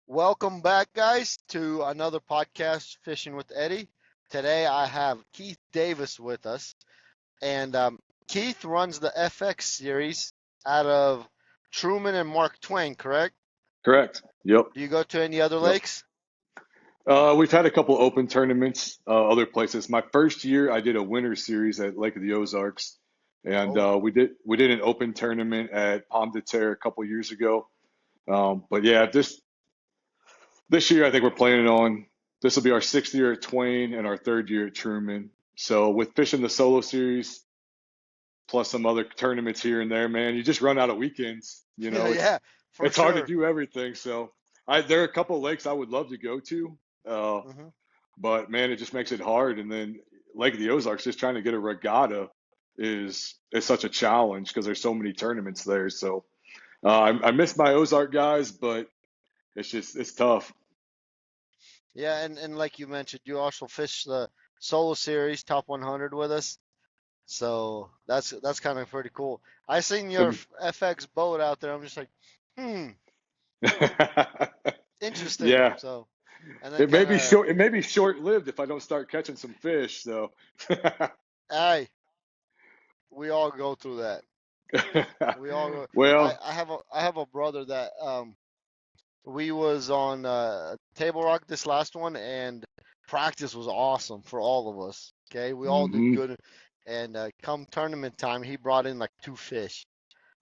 Welcome back, guys, to another podcast, Fishing with Eddie. Today I have Keith Davis with us, and Keith runs the FX series out of Truman and Mark Twain, correct? Correct. Yep. Do you go to any other Yep. lakes? We've had a couple open tournaments, other places. My first year, I did a winter series at Lake of the Ozarks, and Oh, we did an open tournament at Pomme de Terre a couple years ago. But yeah, this year I think we're planning on this will be our sixth year at Twain and our third year at Truman. So with fishing the solo series plus some other tournaments here and there, man, you just run out of weekends. You know, it's yeah, for it's hard to sure. do everything. So there are a couple of lakes I would love to go to. hmm But man, it just makes it hard. And then Lake of the Ozarks, just trying to get a regatta is such a challenge because there's so many tournaments there. So I miss my Ozark guys, but it's tough. Yeah, and like you mentioned, you also fish the solo series top 100 with us, so that's kind of pretty cool. I seen your FX boat out there. I'm just like, hmm, interesting. Yeah, So. And then kind of, it may be short-lived if I don't start catching some fish. So hey, we all go through that. We all go. I, well, I have a brother that we was on Table Rock this last one, and practice was awesome for all of us. Okay, we all did hmm good, and come tournament time, he brought in like two fish.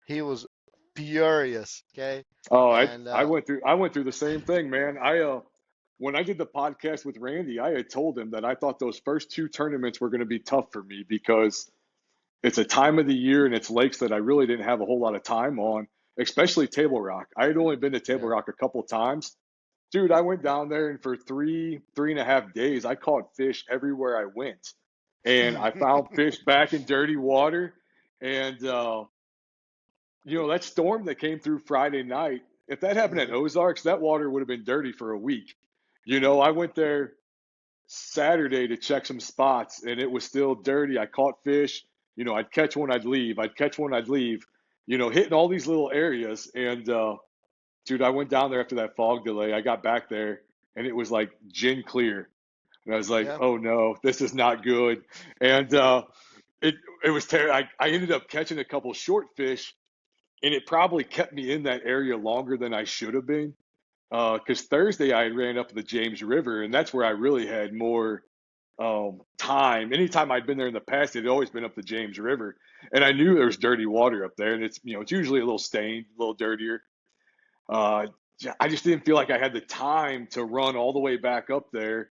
He was furious. Okay, oh, and I went through the same thing, man. When I did the podcast with Randy, I had told him that I thought those first two tournaments were going to be tough for me because it's a time of the year and it's lakes that I really didn't have a whole lot of time on, especially Table Rock. I had only been to Table yeah. Rock a couple times. Dude, I went down there and for three and a half days, I caught fish everywhere I went. And I found fish back in dirty water. And, that storm that came through Friday night, if that happened at hmm Ozarks, that water would have been dirty for a week. I went there Saturday to check some spots and it was still dirty. I caught fish. I'd catch one, I'd leave. I'd catch one, I'd leave. Hitting all these little areas. And dude, I went down there after that fog delay. I got back there and it was like gin clear. And I was like, Yeah. oh no, this is not good. And it it was terrible. I ended up catching a couple short fish and it probably kept me in that area longer than I should have been. Because Thursday I ran up the James River, and that's where I really had more time. Anytime I'd been there in the past, it had always been up the James River, and I knew there was dirty water up there, and it's usually a little stained, a little dirtier. Uh, I just didn't feel like I had the time to run all the way back up there,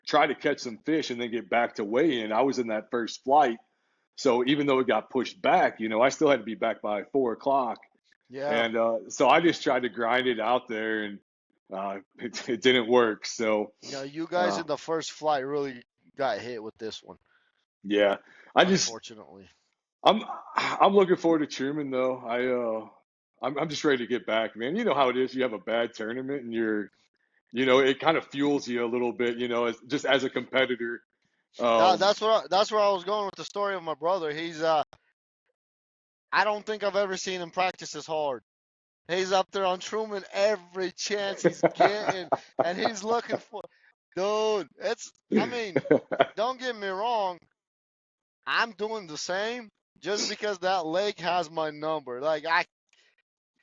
try to catch some fish, and then get back to weigh in. I was in that first flight, so even though it got pushed back, I still had to be back by 4 o'clock. Yeah. And so I just tried to grind it out there, and it didn't work. So You guys uh, in the first flight really got hit with this one, yeah, I just unfortunately. I'm I'm looking forward to Truman though. I'm just ready to get back, man. You know how it is. You have a bad tournament, and it kind of fuels you a little bit. Just as a competitor. Um, That's where I was going with the story of my brother. He's I don't think I've ever seen him practice as hard. He's up there on Truman every chance he's getting, and he's looking for. Dude, I mean, don't get me wrong. I'm doing the same just because that lake has my number. Like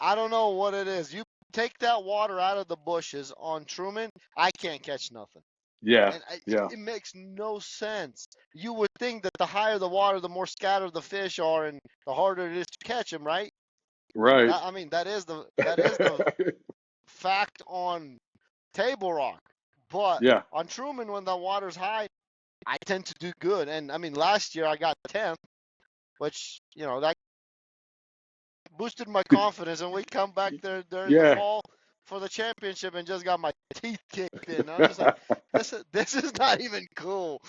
I don't know what it is. You take that water out of the bushes on Truman, I can't catch nothing. yeah, And yeah, it makes no sense. You would think that the higher the water, the more scattered the fish are, and the harder it is to catch them, right? right. I mean, that is the fact on Table Rock. But Yeah. on Truman, when the water's high, I tend to do good. And I mean, last year I got 10th, which that boosted my confidence. And we come back there during the Yeah. fall for the championship and just got my teeth kicked in. I'm just like, this is not even cool.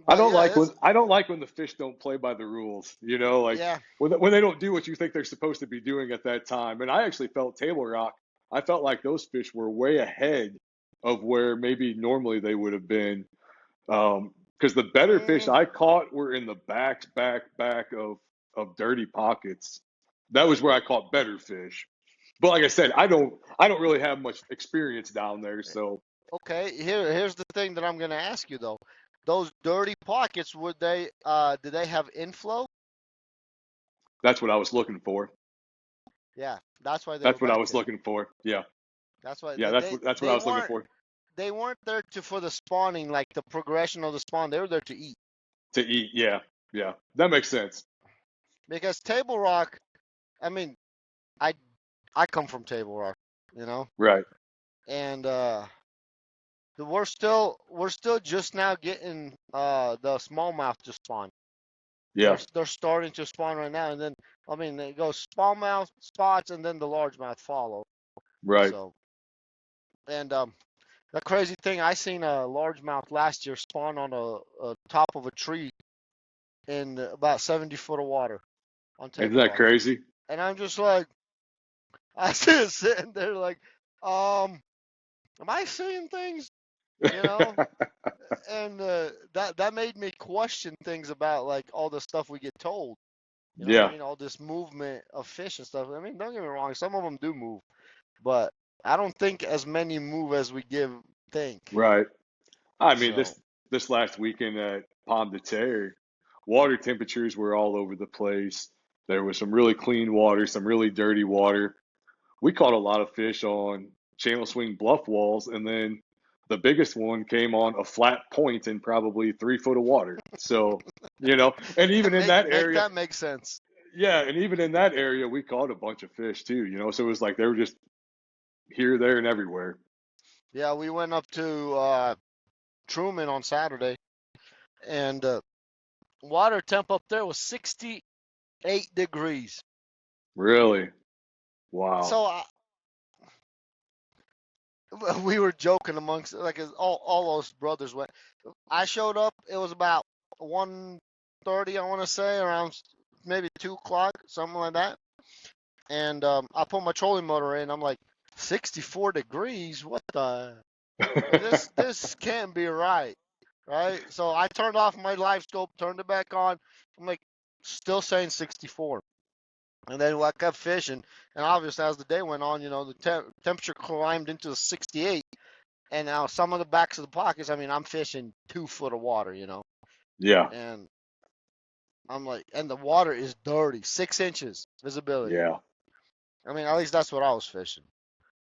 But yeah, it's I don't like when the fish don't play by the rules. Like yeah. when they don't do what you think they're supposed to be doing at that time. And I actually felt Table Rock. I felt like those fish were way ahead of where maybe normally they would have been. Because the better fish Mm, I caught were in the back of dirty pockets. That was where I caught better fish. But like I said, I don't really have much experience down there, so Okay, here's the thing that I'm gonna ask you though. Those dirty pockets, would they did they have inflow? that's what I was looking for. Yeah, that's why they were That's what I back was there. looking for. Yeah. That's why Yeah, they they, that's what I they was looking weren't for they weren't there to for the spawning, like the progression of the spawn. They were there to eat. to eat. Yeah. Yeah. That makes sense. Because Table Rock, I mean, I I come from Table Rock, you know, Right. and we're still just now getting the smallmouth to spawn. Yeah. They're starting to spawn right now, and then I mean it goes smallmouth spots, and then the largemouth follow. Right. So and the crazy thing, I seen a largemouth last year spawn on a top of a tree in about 70 foot of water on Isn't Table that Rock, crazy? and I'm just like, I just sitting there like, am I seeing things? You know, and that made me question things about like all the stuff we get told. You know what I Yeah. mean? All this movement of fish and stuff. I mean, don't get me wrong, some of them do move, but I don't think as many move as we give think. Right. I mean, So, this last weekend at Pomme de Terre, water temperatures were all over the place. There was some really clean water, some really dirty water. We caught a lot of fish on channel swing bluff walls, and then the biggest one came on a flat point in probably 3 foot of water. So, and even in that make area, that make sense. yeah, and even in that area, we caught a bunch of fish too. So it was like they were just here, there, and everywhere. Yeah, we went up to Truman on Saturday, and water temp up there was 68 degrees. Really? Wow. So we were joking amongst like all those brothers went. I showed up. It was about 1:30, I want to say, around maybe 2 o'clock, something like that. And I put my trolling motor in. I'm like, 64 degrees. What the? This can't be right, right? So I turned off my live scope, turned it back on. I'm like, still saying 64. And then I kept fishing, and obviously as the day went on, the temperature climbed into the 68. And now some of the backs of the pockets, I mean, I'm fishing 2 foot of water. Yeah. And I'm like, and the water is dirty, 6 inches visibility. Yeah. I mean, at least that's what I was fishing.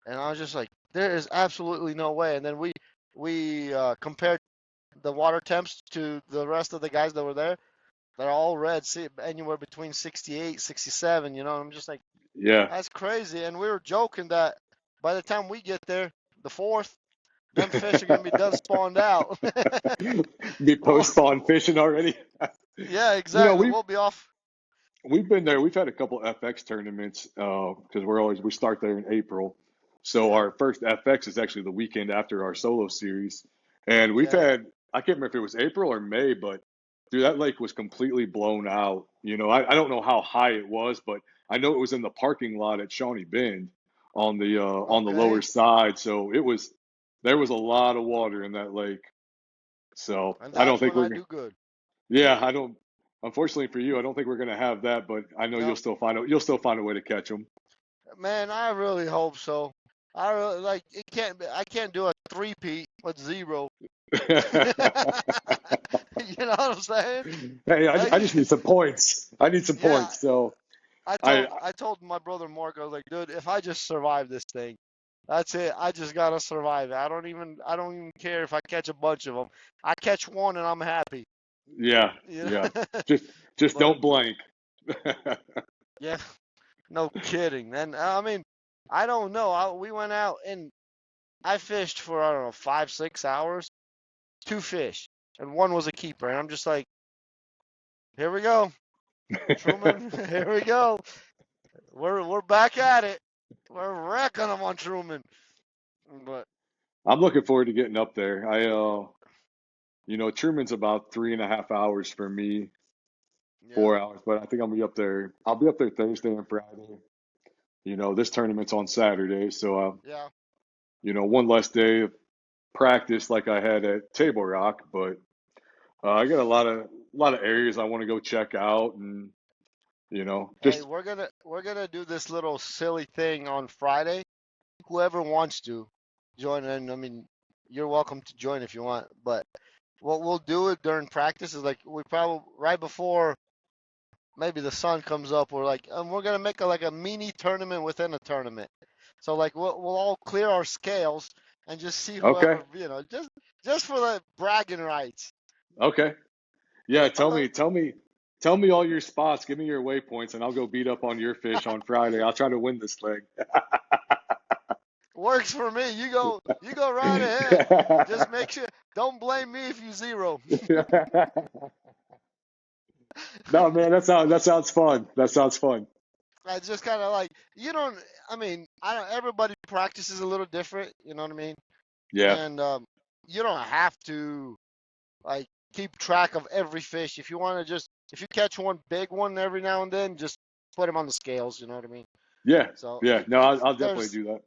And I was just like, there is absolutely no way. And then we compared the water temps to the rest of the guys that were there. They're all red, see, anywhere between 68, 67. I'm just like, Yeah. that's crazy. And we were joking that by the time we get there, the fourth, them fish are gonna be done spawned out. Be Well, post spawn fishing already. yeah, You know, exactly. we We'll be off. we've been there. We've had a couple FX tournaments because we start there in April. So Yeah. our first FX is actually the weekend after our solo series, and we've Okay. had I can't remember if it was April or May, but dude, that lake was completely blown out. I don't know how high it was, but I know it was in the parking lot at Shawnee Bend on the lower Okay. side. So there was a lot of water in that lake. So And I don't that's think when I we're do good. yeah, I don't. Unfortunately for you, I don't think we're going to have that, but I know No, you'll still find a way to catch them. man, I really hope so. I really like it. Can't be, I can't do a three-peat with zero. You know what I'm saying? Hey, I Like, just need some points. I need some yeah. points. So I I told I told my brother Mark, I was like, dude, if I just survive this thing, that's it. I just gotta survive it. I don't even care if I catch a bunch of them. I catch one and I'm happy. yeah, You yeah. know. Just But don't blank. yeah, no kidding. And I mean, I don't know. We went out and I fished for I don't know 5 6 hours, two fish, and one was a keeper. And I'm just like, here we go, Truman. Here we go. We're back at it. We're wrecking them on Truman. But I'm looking forward to getting up there. Truman's about 3.5 hours for me, yeah, 4 hours, but I think I'll be up there. I'll be up there Thursday and Friday. This tournament's on Saturday, so yeah. one less day of practice like I had at Table Rock, but I got a lot of areas I want to go check out, and Hey, just we're gonna do this little silly thing on Friday. Whoever wants to join in, I mean, you're welcome to join if you want. But what we'll do it during practice is like we probably right before maybe the sun comes up, we're gonna make like a mini tournament within a tournament. So like we'll all clear our scales and just see okay. whoever just for the bragging rights. Okay. Yeah, Uh, tell me all your spots. Give me your waypoints, and I'll go beat up on your fish on Friday. I'll try to win this thing. Works for me. You go right ahead. Just make sure don't blame me if you zero. No, man, that sounds fun. That sounds fun. I just kind of like you don't. I mean, I don't. Everybody practices a little different. You know what I mean? Yeah, And you don't have to like keep track of every fish. If you want to just if you catch one big one every now and then, just put him on the scales. You know what I mean? yeah, So yeah. No, I'll definitely there's do that.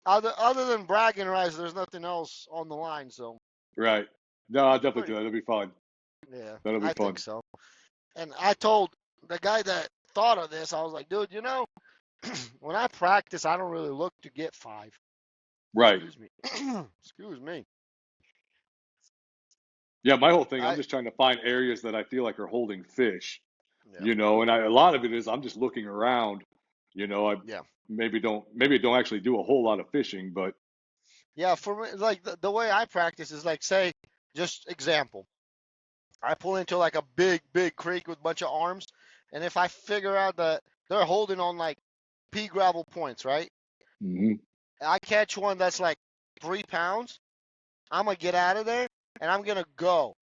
other than bragging rights, there's nothing else on the line. So Right. No, I'll definitely do pretty that. That'll be fun. yeah, That'll be I think fun. so. And I told the guy that thought of this, I was like, dude, when I practice, I don't really look to get five. Right. Excuse me. Excuse me. Yeah, my whole thing, I'm I just trying to find areas that I feel like are holding fish, yeah and a lot of it is I'm just looking around. I yeah maybe don't actually do a whole lot of fishing, but yeah. For me, like the way I practice is like say, just example. I pull into like a big creek with a bunch of arms, and if I figure out that they're holding on like pea gravel points, right? hmm I catch one that's like 3 pounds. I'm gonna get out of there and I'm gonna go.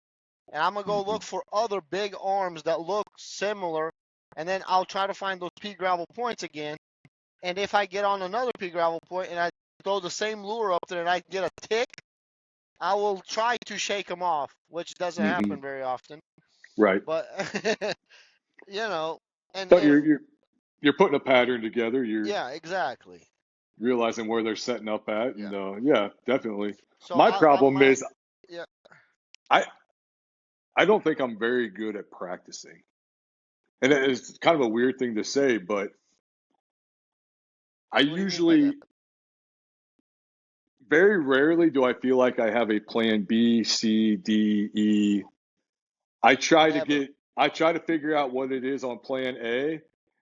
And I'm gonna go hmm look for other big arms that look similar, and then I'll try to find those pea gravel points again. And if I get on another pea gravel point and I throw the same lure up there and I get a tick, I will try to shake them off, which doesn't hmm happen very often. right. But you know, and But if you're putting a pattern together. You're yeah, exactly. realizing where they're setting up at, Yeah. and yeah, definitely. So My problem my is yeah. I I don't think I'm very good at practicing, and it's kind of a weird thing to say, but I What do you mean by that? usually very rarely do I feel like I have a plan B, C, D, E. Never. I try to figure out what it is on plan A,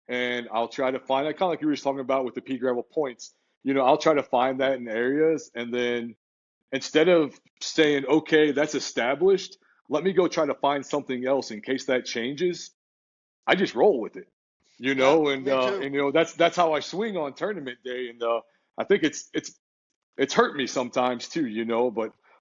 and I'll try to find that kind of like you were just talking about with the pea gravel points. I'll try to find that in areas, and then instead of saying, okay, that's established, let me go try to find something else in case that changes. I just roll with it, Yeah, and me too. that's how I swing on tournament day, and I think it's hurt me sometimes too,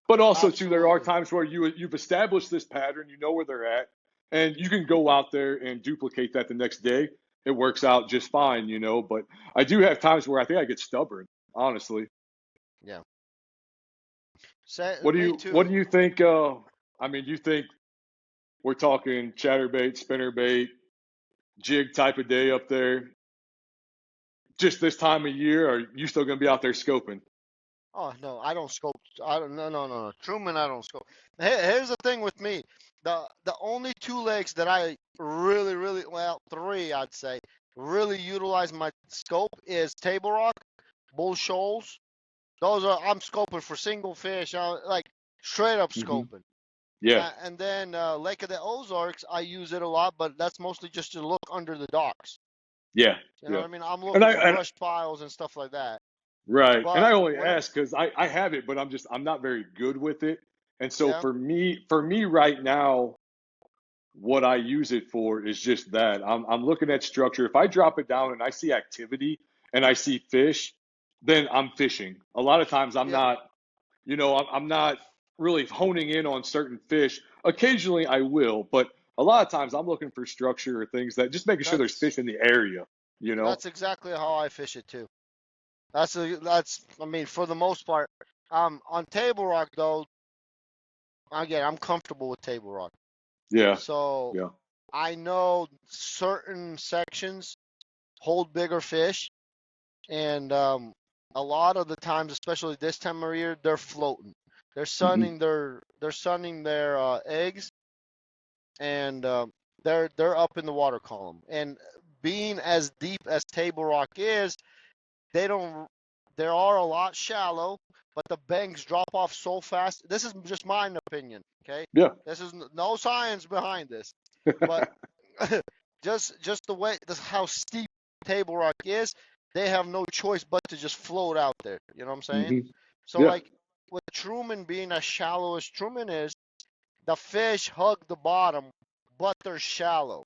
but also too there are Absolutely. times where you've established this pattern, you know where they're at, and you can go out there and duplicate that the next day. It works out just fine, but I do have times where I think I get stubborn, honestly. Yeah. Say, me What too. do you think I mean, do you think we're talking chatterbait, spinnerbait, jig type of day up there just this time of year, or are you still going to be out there scoping? Oh no, I don't scope. I don't. No. Truman, I don't scope. Here's the thing with me. The only two legs that I really well three I'd say really utilize my scope is Table Rock, Bull Shoals. Those are I'm scoping for single fish. Like straight up hmm scoping. Yeah, And then Lake of the Ozarks, I use it a lot, but that's mostly just to look under the docks. yeah, You know yeah. what I mean? I'm And looking I for and brush piles and stuff like that. right, and I But only when I, ask because I have it, but I'm not very good with it, and so yeah, for me right now, what I use it for is just that. I'm looking at structure. If I drop it down and I see activity and I see fish, then I'm fishing. A lot of times I'm yeah, not, I'm not really honing in on certain fish. Occasionally I will, but a lot of times I'm looking for structure or things that just making sure there's that's fish in the area, you know? that's exactly how I fish it too. That's I mean for the most part. On Table Rock though, again I'm comfortable with Table Rock. Yeah, So yeah. I know certain sections hold bigger fish, and a lot of the times, especially this time of year, they're floating. hmm They're sunning their eggs, and they're up in the water column. And being as deep as Table Rock is, they don't. There are a lot shallow, but the banks drop off so fast. This is just my opinion, okay? Yeah. This is no science behind this, but just the way this how steep Table Rock is, they have no choice but to just float out there. You know what I'm saying? hmm So Yeah. like with Truman being as shallow as Truman is, the fish hug the bottom, but they're shallow.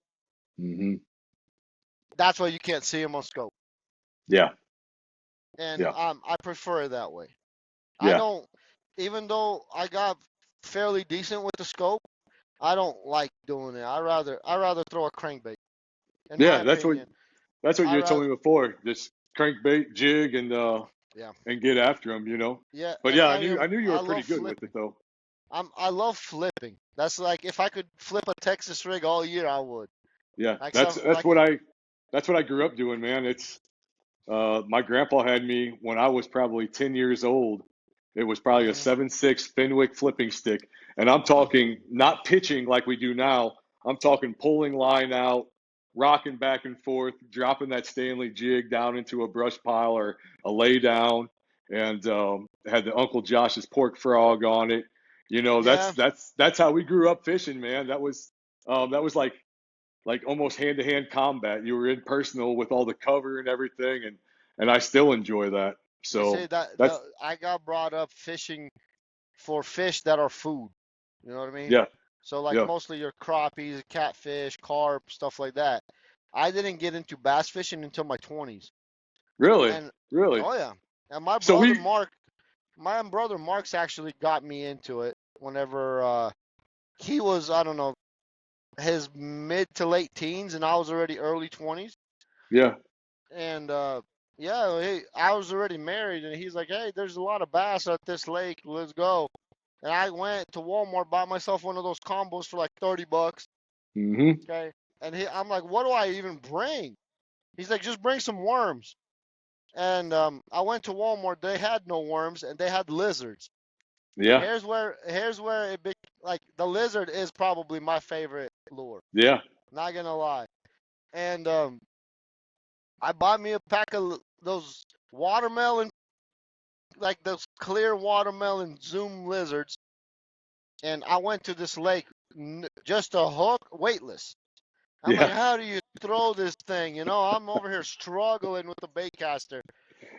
hmm That's why you can't see them on scope, Yeah. and Yeah. I prefer it that way. I Yeah. don't, even though I got fairly decent with the scope, I don't like doing it. I rather throw a crankbait. In my Yeah. That's what opinion, that's what I you told rather me before. Just crankbait, jig, yeah and get after them. yeah, But and yeah, I I am knew you I were pretty love good with it flipping. though. I love flipping. That's like if I could flip a Texas rig all year, I would. Yeah. Like That's some that's like what I that's what I grew up doing, man. It's my grandpa had me when I was probably 10 years old. It was probably a mhm 7.6 Fenwick flipping stick. And I'm mhm talking not pitching like we do now. I'm talking pulling line out, rocking back and forth, dropping that Stanley jig down into a brush pile or a lay down, and had the Uncle Josh's pork frog on it. yeah. That's how we grew up fishing, man. That was like almost hand to hand combat. You were in personal with all the cover and everything, and I still enjoy that. You see So that that's I got brought up fishing for fish that are food. You know what I mean? yeah, So like yeah, mostly your crappies, catfish, carp, stuff like that. I didn't get into bass fishing until my 20s. really, And really. oh yeah. And So we my brother Mark's actually got me into it whenever he was, I don't know, his mid to late teens and I was already early 20s. yeah, And yeah, I was already married and he's like, "Hey, there's a lot of bass at this lake. Let's go." And I went to Walmart, bought myself one of those combos for like $30. hmm Okay. And I'm like, what do I even bring? He's like, just bring some worms. And I went to Walmart. They had no worms, and they had lizards. And yeah, here's where like the lizard is probably my favorite lure. yeah, Not gonna lie. And I bought me a pack of those watermelon, like those clear watermelon zoom lizards. And I went to this lake just a hook, weightless. I'm like, yeah, how do you throw this thing? I'm over here struggling with the bait caster.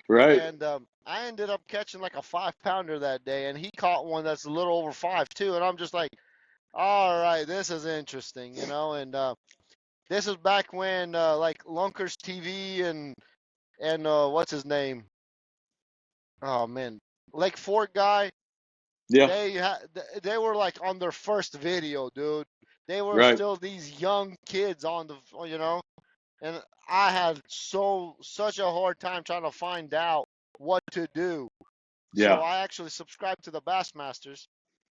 right, And I ended up catching like a 5 pounder that day, and he caught one that's a little over five too. And I'm just like, all right, this is interesting. And this is back when like Lunkers TV and what's his name? Oh man, Lake Fort guy. yeah, They were like on their first video, dude. They were right, still these young kids on and I had such a hard time trying to find out what to do. So yeah, I actually subscribed to the Bassmasters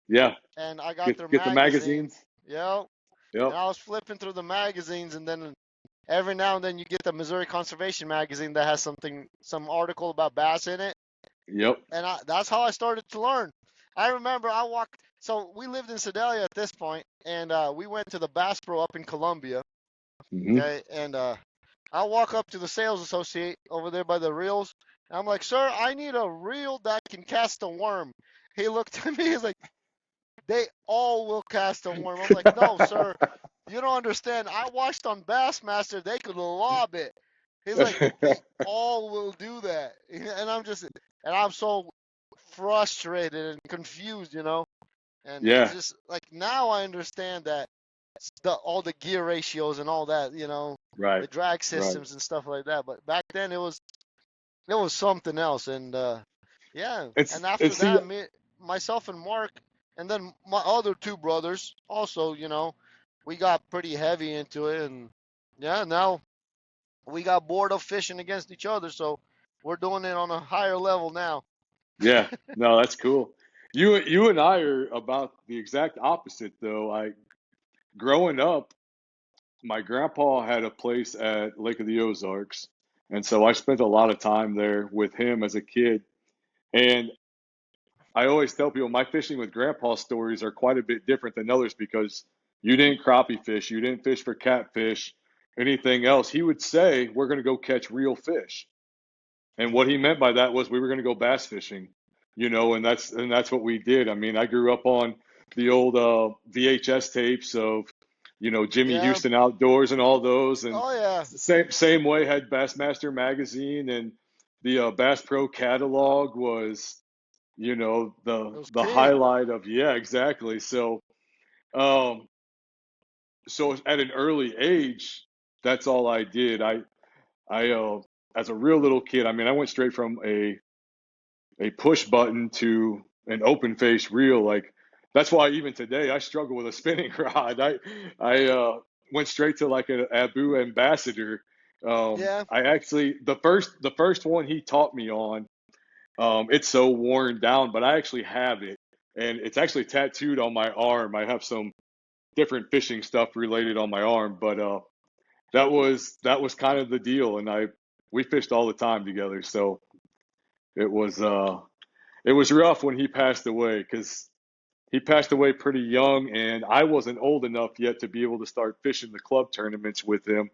yeah. and I got their Get the magazine. magazines. Yep. Yep, And I was flipping through the magazines and then every now and then you get the Missouri Conservation magazine that has some article about bass in it. yep, And that's how I started to learn. I remember so we lived in Sedalia at this point, and we went to the Bass Pro up in Columbia. hmm Okay, and I walk up to the sales associate over there by the reels. And I'm like, sir, I need a reel that can cast a worm. He looked at me. He's like, they all will cast a worm. I'm like, no, sir, you don't understand. I watched on Bassmaster. They could lob it. He's like, they all will do that. And I'm so frustrated and confused. And it's yeah, just like now I understand that all the gear ratios and all that, right, the drag right. systems and stuff like that. But back then it was something else. And yeah, and after It's see, that, myself and Mark, and then my other two brothers also, we got pretty heavy into it. And yeah, now we got bored of fishing against each other, so we're doing it on a higher level now. yeah. No, that's cool. You and I are about the exact opposite though. I growing up, my grandpa had a place at Lake of the Ozarks, and so I spent a lot of time there with him as a kid. And I always tell people my fishing with grandpa stories are quite a bit different than others because you didn't crappie fish, you didn't fish for catfish, anything else. He would say, "We're going to go catch real fish." And what he meant by that was we were going to go bass fishing, and that's what we did. I mean, I grew up on the old VHS tapes of, Jimmy Yeah. Houston Outdoors and all those, and Oh yeah. same way had Bassmaster magazine and the Bass Pro catalog was, It was the king. highlight of, yeah, exactly. Um, so at an early age, that's all I did. I as a real little kid, I mean, I went straight from a push button to an open face reel. Like that's why even today I struggle with a spinning rod. I went straight to like an Abu Ambassador. Yeah. I actually the first one he taught me on. It's so worn down, but I actually have it, and it's actually tattooed on my arm. I have some different fishing stuff related on my arm, but that was kind of the deal, and I we fished all the time together. So it was uh it was rough when he passed away because he passed away pretty young, and I wasn't old enough yet to be able to start fishing the club tournaments with him.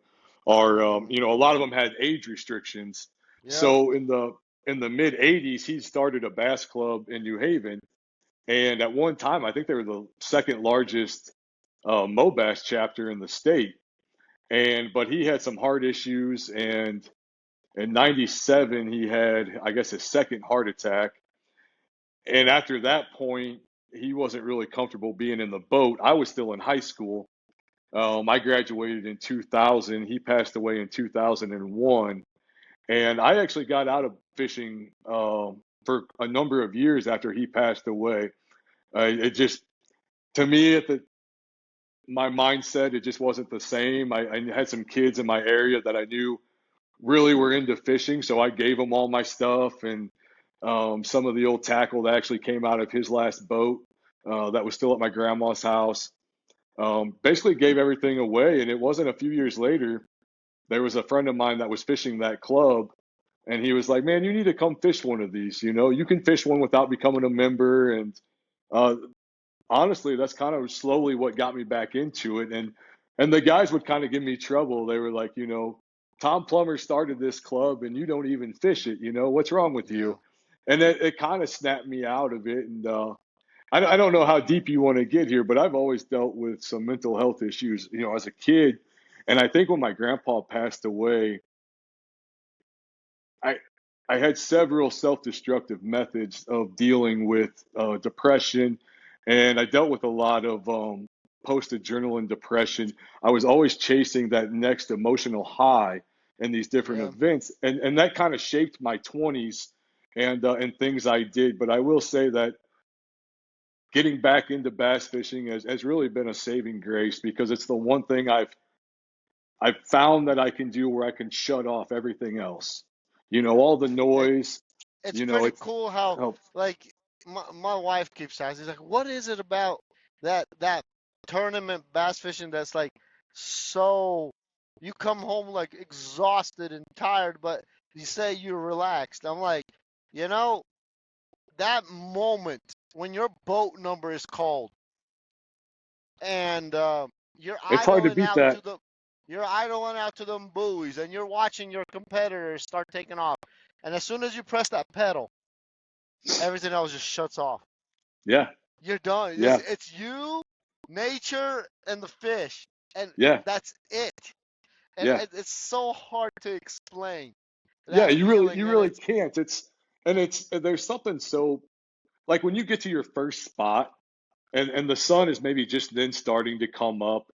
Or, Mm. a lot of them had age restrictions. Yep. So in the mid '80s, he started a bass club in New Haven, and at one time, I think they were the second largest Mobass chapter in the state. But he had some heart issues, and in '97, he had, I guess, his second heart attack. And after that point, he wasn't really comfortable being in the boat. I was still in high school. I graduated in 2000. He passed away in 2001. And I actually got out of fishing for a number of years after he passed away. It just, to me, my mindset, it just wasn't the same. I had some kids in my area that I knew really were into fishing, so I gave him all my stuff and some of the old tackle that actually came out of his last boat that was still at my grandma's house. Basically gave everything away, and it wasn't a few years later. There was a friend of mine that was fishing that club, and he was like, "Man, you need to come fish one of these. You can fish one without becoming a member." And uh, honestly, that's kind of slowly what got me back into it. And the guys would kind of give me trouble. They were like, Tom Plummer started this club and you don't even fish it. What's wrong with Yeah. you? And it kind of snapped me out of it. And I don't know how deep you want to get here, but I've always dealt with some mental health issues, as a kid. And I think when my grandpa passed away, I I had several self-destructive methods of dealing with depression, and I dealt with a lot of post-adrenaline depression. I was always chasing that next emotional high in these different Yeah. events, and that kind of shaped my 20s and things I did. But I will say that getting back into bass fishing has really been a saving grace because it's the one thing I've found that I can do where I can shut off everything else. All the It, noise. it's You know, pretty it's cool how helps. like my wife keeps asking, she's like, what is it about that tournament bass fishing that's like so you come home like exhausted and tired, but you say you're relaxed. I'm like, you know, that moment when your boat number is called and you're It's hard to idling beat out that. to the you're idling out to them buoys and you're watching your competitors start taking off. And as soon as you press that pedal, everything else just shuts off. Yeah, You're done. yeah, It's you, nature, and the fish, and yeah, that's it. And yeah, it's so hard to explain yeah. that You really can't. It's there's something so like when you get to your first spot and the sun is maybe just then starting to come up,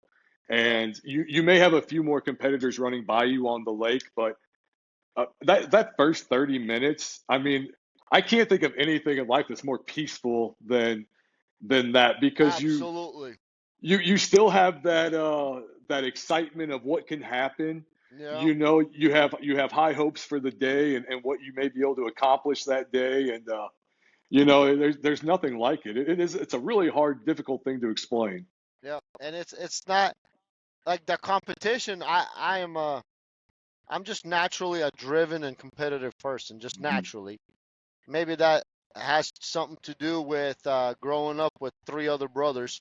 yeah, and you may have a few more competitors running by you on the lake, but that first 30 minutes, I mean, I can't think of anything in life that's more peaceful than that because absolutely, you still have that excitement of what can happen. yeah, You have high hopes for the day and what you may be able to accomplish that day, and there's nothing like it. It's a really hard, difficult thing to explain. yeah. And it's not like the competition. I am I'm just naturally a driven and competitive person, just Mhm. naturally. Maybe that has something to do with growing up with three other brothers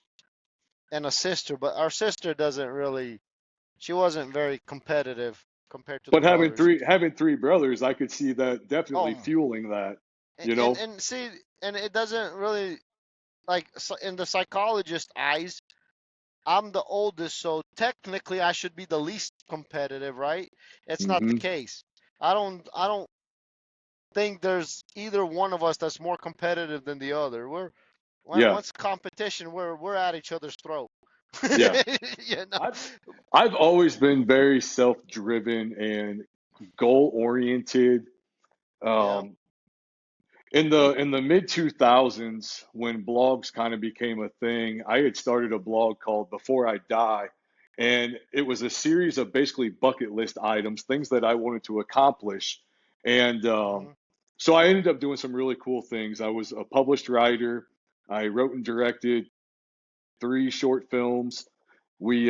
and a sister, but our sister doesn't really. She wasn't very competitive compared to the But brothers. having three brothers, I could see that definitely Oh, fueling that, you and know? and see, and it doesn't really like in the psychologist eyes. I'm the oldest, so technically I should be the least competitive, right? It's not the Hmm. case. I don't think there's either one of us that's more competitive than the other. Yeah, Once competition, we're at each other's throat. yeah. you know? I've I've always been very self-driven and goal-oriented. Yeah. Um, in the mid 2000s, when blogs kind of became a thing, I had started a blog called Before I Die, and it was a series of basically bucket list items, things that I wanted to accomplish. And Hmm. so I ended up doing some really cool things. I was a published writer. I wrote and directed three short films. We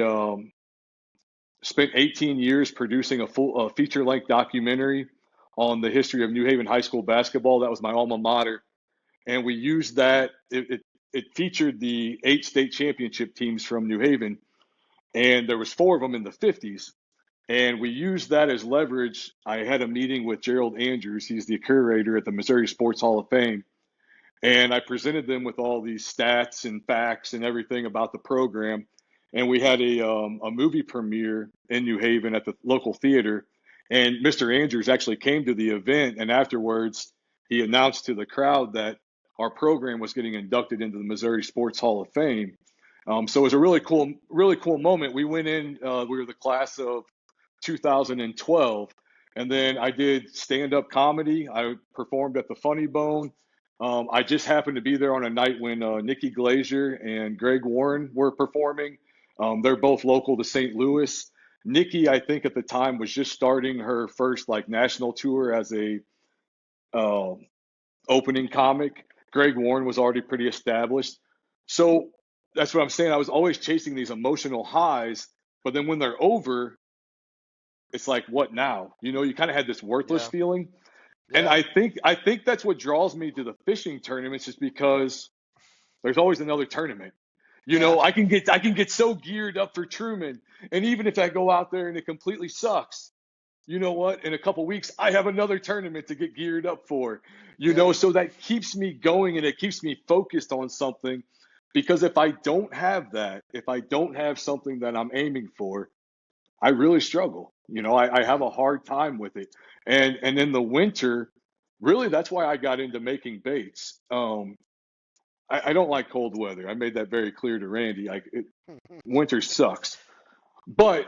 spent 18 years producing a full feature-length documentary on the history of New Haven High School basketball. That was my alma mater, and we used that. It featured the 8 state championship teams from New Haven, and there was four of them in the 50s. And we used that as leverage. I had a meeting with Gerald Andrews. He's the curator at the Missouri Sports Hall of Fame, and I presented them with all these stats and facts and everything about the program. And we had a movie premiere in New Haven at the local theater. And Mr. Andrews actually came to the event, and afterwards, he announced to the crowd that our program was getting inducted into the Missouri Sports Hall of Fame. So it was a really cool moment. We went in. We were the class of 2012, and then I did stand-up comedy. I performed at the Funny Bone. I just happened to be there on a night when Nikki Glazier and Greg Warren were performing. They're both local to St. Louis. Nikki, I think at the time was just starting her first like national tour as a uh, opening comic. Greg Warren was already pretty established. So that's what I'm saying. I was always chasing these emotional highs, but then when they're over, it's like, what now? You kind of had this worthless Yeah. feeling. And Yeah. I think that's what draws me to the fishing tournaments is because there's always another tournament. Yeah. I can get so geared up for Truman, and even if I go out there and it completely sucks, you know what? In a couple weeks, I have another tournament to get geared up for. Yeah. So that keeps me going and it keeps me focused on something. Because if I don't have that, if I don't have something that I'm aiming for, I really struggle. I have Yeah. a hard time with it. And in the winter, really, that's why I got into making baits. I don't like cold weather. I made that very clear to Randy. Winter sucks, but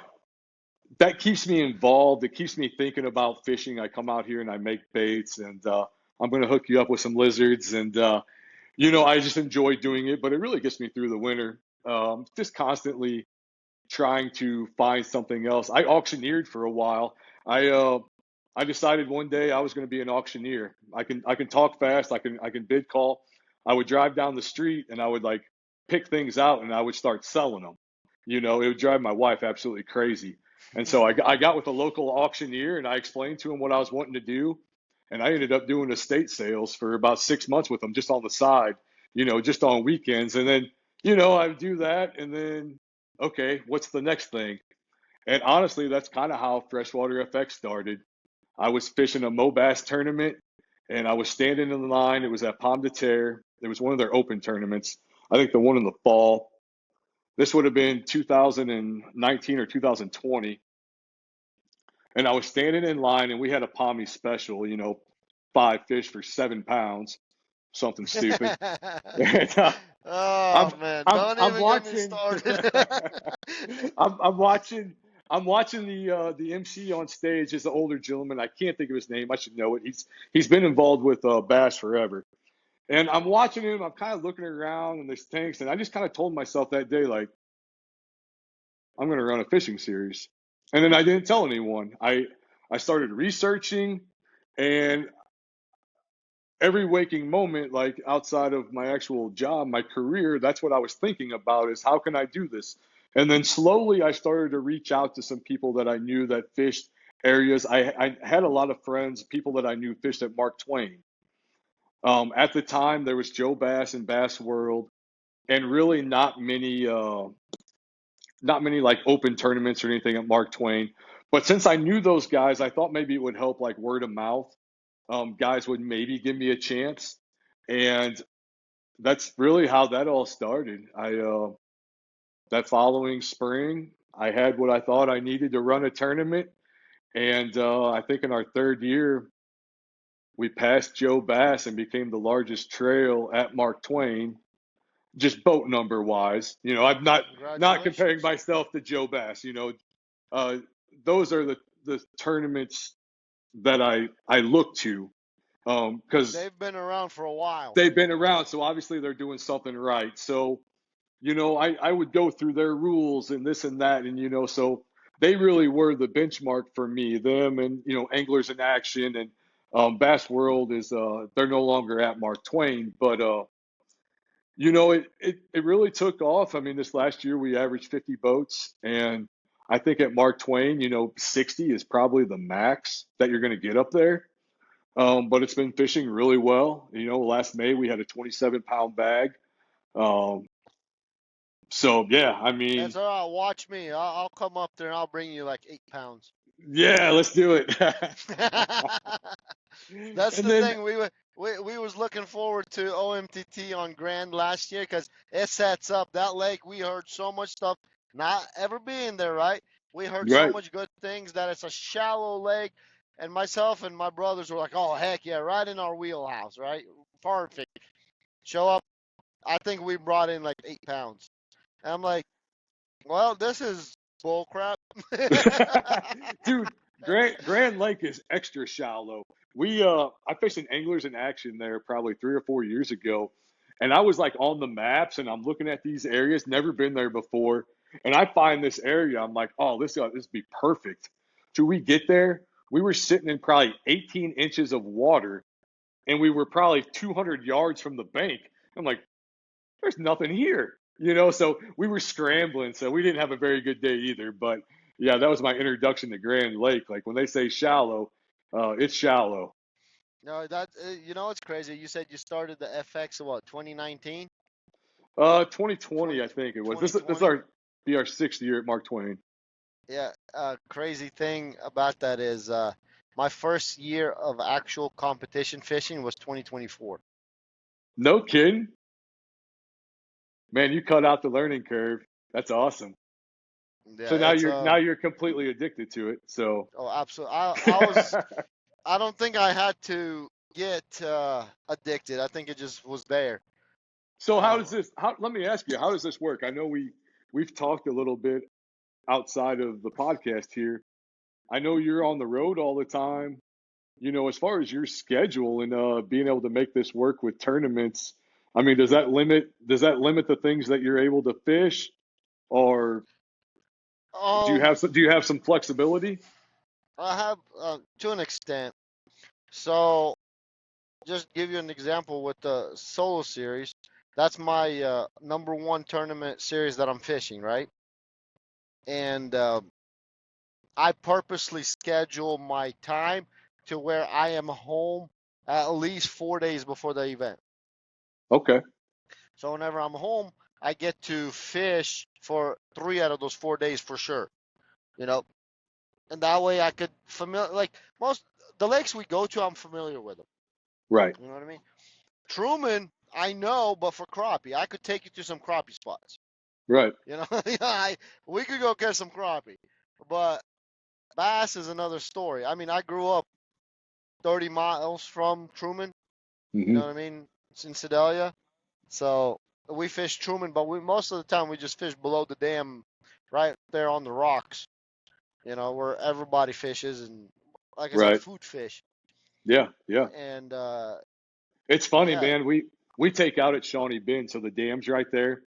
that keeps me involved. It keeps me thinking about fishing. I come out here and I make baits, and I'm going to hook you up with some lizards, and I just enjoy doing it. But it really gets me through the winter. Just constantly trying to find something else. I auctioneered for a while. I uh, I decided one day I was going to be an auctioneer. I can talk fast. I can bid call. I would drive down the street and I would like pick things out and I would start selling them. It would drive my wife absolutely crazy. And so I got with a local auctioneer and I explained to him what I was wanting to do. And I ended up doing estate sales for about 6 months with them just on the side, just on weekends. And then, I would do that. And then okay, what's the next thing? And honestly, that's kind of how Freshwater FX started. I was fishing a Mobass tournament and I was standing in the line. It was at Pomme de Terre. It was one of their open tournaments. I think the one in the fall. This would have been 2019 or 2020. And I was standing in line and we had a Pommy special, 5 fish for 7 pounds, something stupid. And, I'm Oh man, I'm don't I'm even get me watching started. I'm watching the MC on stage is an older gentleman. I can't think of his name. I should know it. He's been involved with Bass forever. And I'm watching him. I'm kind of looking around and there's tanks, and I just kind of told myself that day like I'm going to run a fishing series. And then I didn't tell anyone. I started researching, and every waking moment, like outside of my actual job, my career, that's what I was thinking about is how can I do this? And then slowly I started to reach out to some people that I knew that fished areas. I had a lot of friends, people that I knew fished at Mark Twain. At the time, there was Joe Bass and Bass World, and really not many not many like open tournaments or anything at Mark Twain. But since I knew those guys, I thought maybe it would help like word of mouth. Guys would maybe give me a chance, and that's really how that all started. I That following spring, I had what I thought I needed to run a tournament, and I think in our third year, we passed Joe Bass and became the largest trail at Mark Twain, just boat number wise. I'm not comparing Congratulations. myself to Joe Bass. Uh, those are the tournaments that I look to because They've been around for a while. they've been around. So obviously they're doing something right. So I would go through their rules and this and that, and so they really were the benchmark for me. Them and Anglers in Action and Bass World is they're no longer at Mark Twain, but it really took off. I mean, this last year we averaged 50 boats, and I think at Mark Twain, 60 is probably the max that you're going to get up there. But it's been fishing really well. Last May we had a 27-pound bag. Um, so yeah, I mean, That's all right. Watch me. I'll come up there and I'll bring you like 8 pounds. yeah, let's do it. That's And the then, thing. We was looking forward to OMTT on Grand last year because it sets up that lake. We heard so much stuff, not ever being there, right? We heard so right. much good things that it's a shallow lake, and myself and my brothers were like, "Oh heck yeah, right in our wheelhouse, right? Perfect." Show up. I think we brought in like 8 pounds. And I'm like, "Well, this is bull crap." Dude, Grand Lake is extra shallow. I fished an Anglers in Action there probably 3 or 4 years ago, and I was like on the maps and I'm looking at these areas, never been there before, and I find this area, I'm like, oh, this be perfect. Till we get there, we were sitting in probably 18 inches of water, and we were probably 200 yards from the bank. I'm like, there's nothing here, So we were scrambling, so we didn't have a very good day either. But yeah, that was my introduction to Grand Lake. Like when they say shallow, it's shallow. No, that it's crazy. You said you started the FX in what, 2019, 2020, 20, I think it was. This 2020? be our 6th year at Mark Twain. Yeah. Crazy thing about that is my first year of actual competition fishing was 2024. No kidding, man. You cut out the learning curve. That's awesome. So Yeah, now it's you're completely addicted to it. So oh, absolutely. I don't think I had to get addicted. I think it just was there. so how Um, does this? How let me ask you, how does this work? I know we've talked a little bit outside of the podcast here. I know you're on the road all the time. As far as your schedule and being able to make this work with tournaments, I mean, does that limit the things that you're able to fish, or um, do you have some flexibility? I have to an extent. So just give you an example with the solo series. That's my number one tournament series that I'm fishing, right? And I purposely schedule my time to where I am home at least 4 days before the event. Okay, So whenever I'm home, I get to fish for 3 out of those 4 days for sure, you know. And that way I could like most the lakes we go to, I'm familiar with them. right, You know what I mean? Truman, I know, but for crappie, I could take you to some crappie spots. right. You know, yeah, we could go catch some crappie, but bass is another story. I mean, I grew up 30 miles from Truman. You Hmm. know what I mean? It's in Sedalia, so we fish Truman, but we most of the time we just fish below the dam, right there on the rocks. You know, where everybody fishes, and like I said, Right. food fish. Yeah, yeah. And It's funny, yeah, man. We take out at Shawnee Bend, so the dam's right there.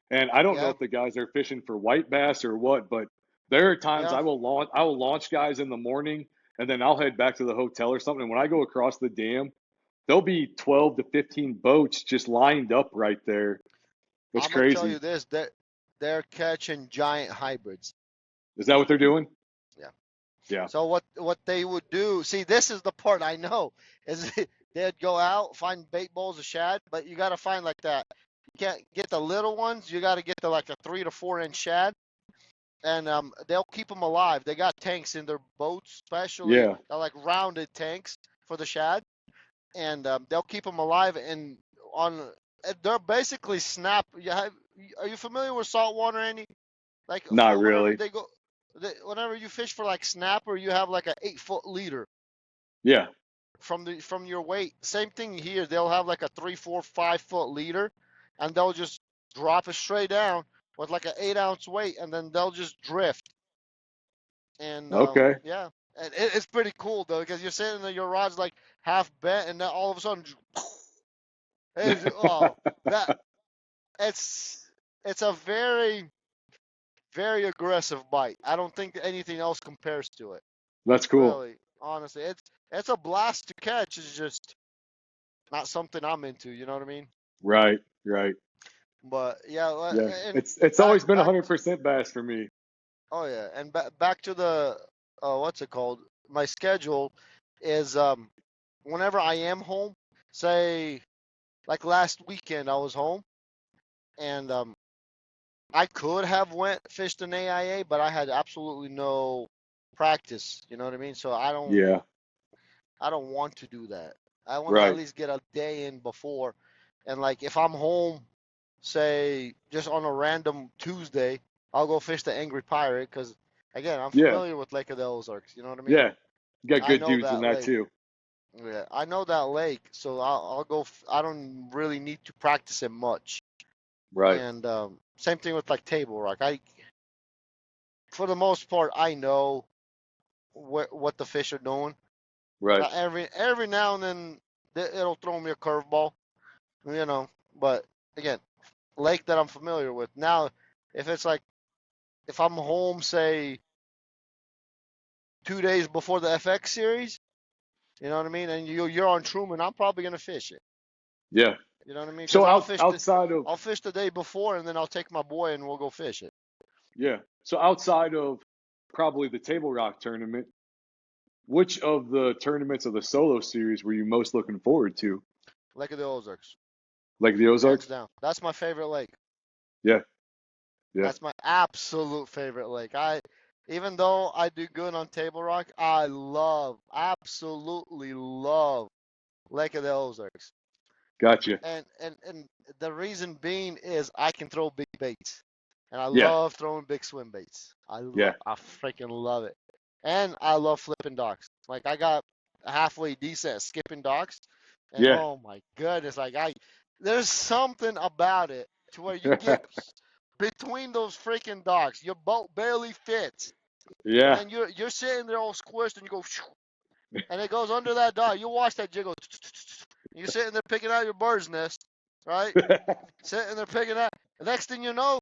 And I don't know yeah, if the guys are fishing for white bass or what, but there are times yeah. I will launch guys in the morning, and then I'll head back to the hotel or something. And when I go across the dam, there'll be 12 to 15 boats just lined up right there. It's I'm gonna tell crazy. you this: they're catching giant hybrids. Is that what they're doing? Yeah. Yeah. So what they would do? See, this is the part I know is they'd go out find bait bowls of shad, but you got to find like that. You can't get the little ones. You got to get the like a 3 to 4 inch shad. and they'll keep them alive. They got tanks in their boats, especially Yeah. they're like rounded tanks for the shad, and they'll keep them alive. And on they're basically snap. Are you familiar with saltwater, Andy? Like Not for whenever really. they go, whenever you fish for like snapper, you have like a 8 foot leader Yeah. from your weight. Same thing here. They'll have like a 3, 4, 5 foot leader, and they'll just drop it straight down with like an 8 ounce weight, and then they'll just drift. And Okay. yeah, and it's pretty cool though because you're sitting there, your rod's like half bent, and then all of a sudden, oh, that it's it's a very very aggressive bite. I don't think anything else compares to it. That's cool. Really, honestly, it's a blast to catch. It's just not something I'm into. You know what I mean? Right. Right. But yeah, Yeah. and It's back always been back. 100% bass for me. Oh yeah, and back to the what's it called? My schedule is whenever I am home. Say like last weekend I was home, and I could have went fished an AIA, but I had absolutely no practice. You know what I mean? So Yeah. I don't want to do that. I want to at Right. least get a day in before. And like if I'm home, say just on a random Tuesday, I'll go fish the Angry Pirate because again, I'm Yeah. familiar with Lake of the Ozarks. You know what I mean? Yeah. You got I good know dudes in that that lake. too. Yeah, I know that lake, so I'll go. I don't really need to practice it much. Right. And same thing with like Table Rock. For the most part, I know what the fish are doing. Right. Now, every now and then it'll throw me a curveball, you know. But again, lake that I'm familiar with. Now, if it's like if I'm home, say 2 days before the FX series, you know what I mean, and you're on Truman, I'm probably gonna fish it. Yeah. You know what I mean? Because So outside of I'll fish the day before, and then I'll take my boy and we'll go fish it. yeah. So outside of probably the Table Rock tournament, which of the tournaments of the solo series were you most looking forward to? Lake of the Ozarks, Like the hands Ozarks? down. That's my favorite lake. Yeah. Yeah. That's my absolute favorite lake. Even though I do good on Table Rock, I absolutely love Lake of the Ozarks. Gotcha. And the reason being is I can throw big baits, and I Yeah. love throwing big swim baits. Yeah. I freaking love it, and I love flipping docks. Like I got halfway decent at skipping docks, and Yeah. oh my goodness, there's something about it to where you get between those freaking docks, your boat barely fits, and Yeah. then you're sitting there all squished, and you go, and it goes under that dock. You watch that jiggle. You're sitting there picking out your bird's nest, right? Sitting there picking out. The next thing you know,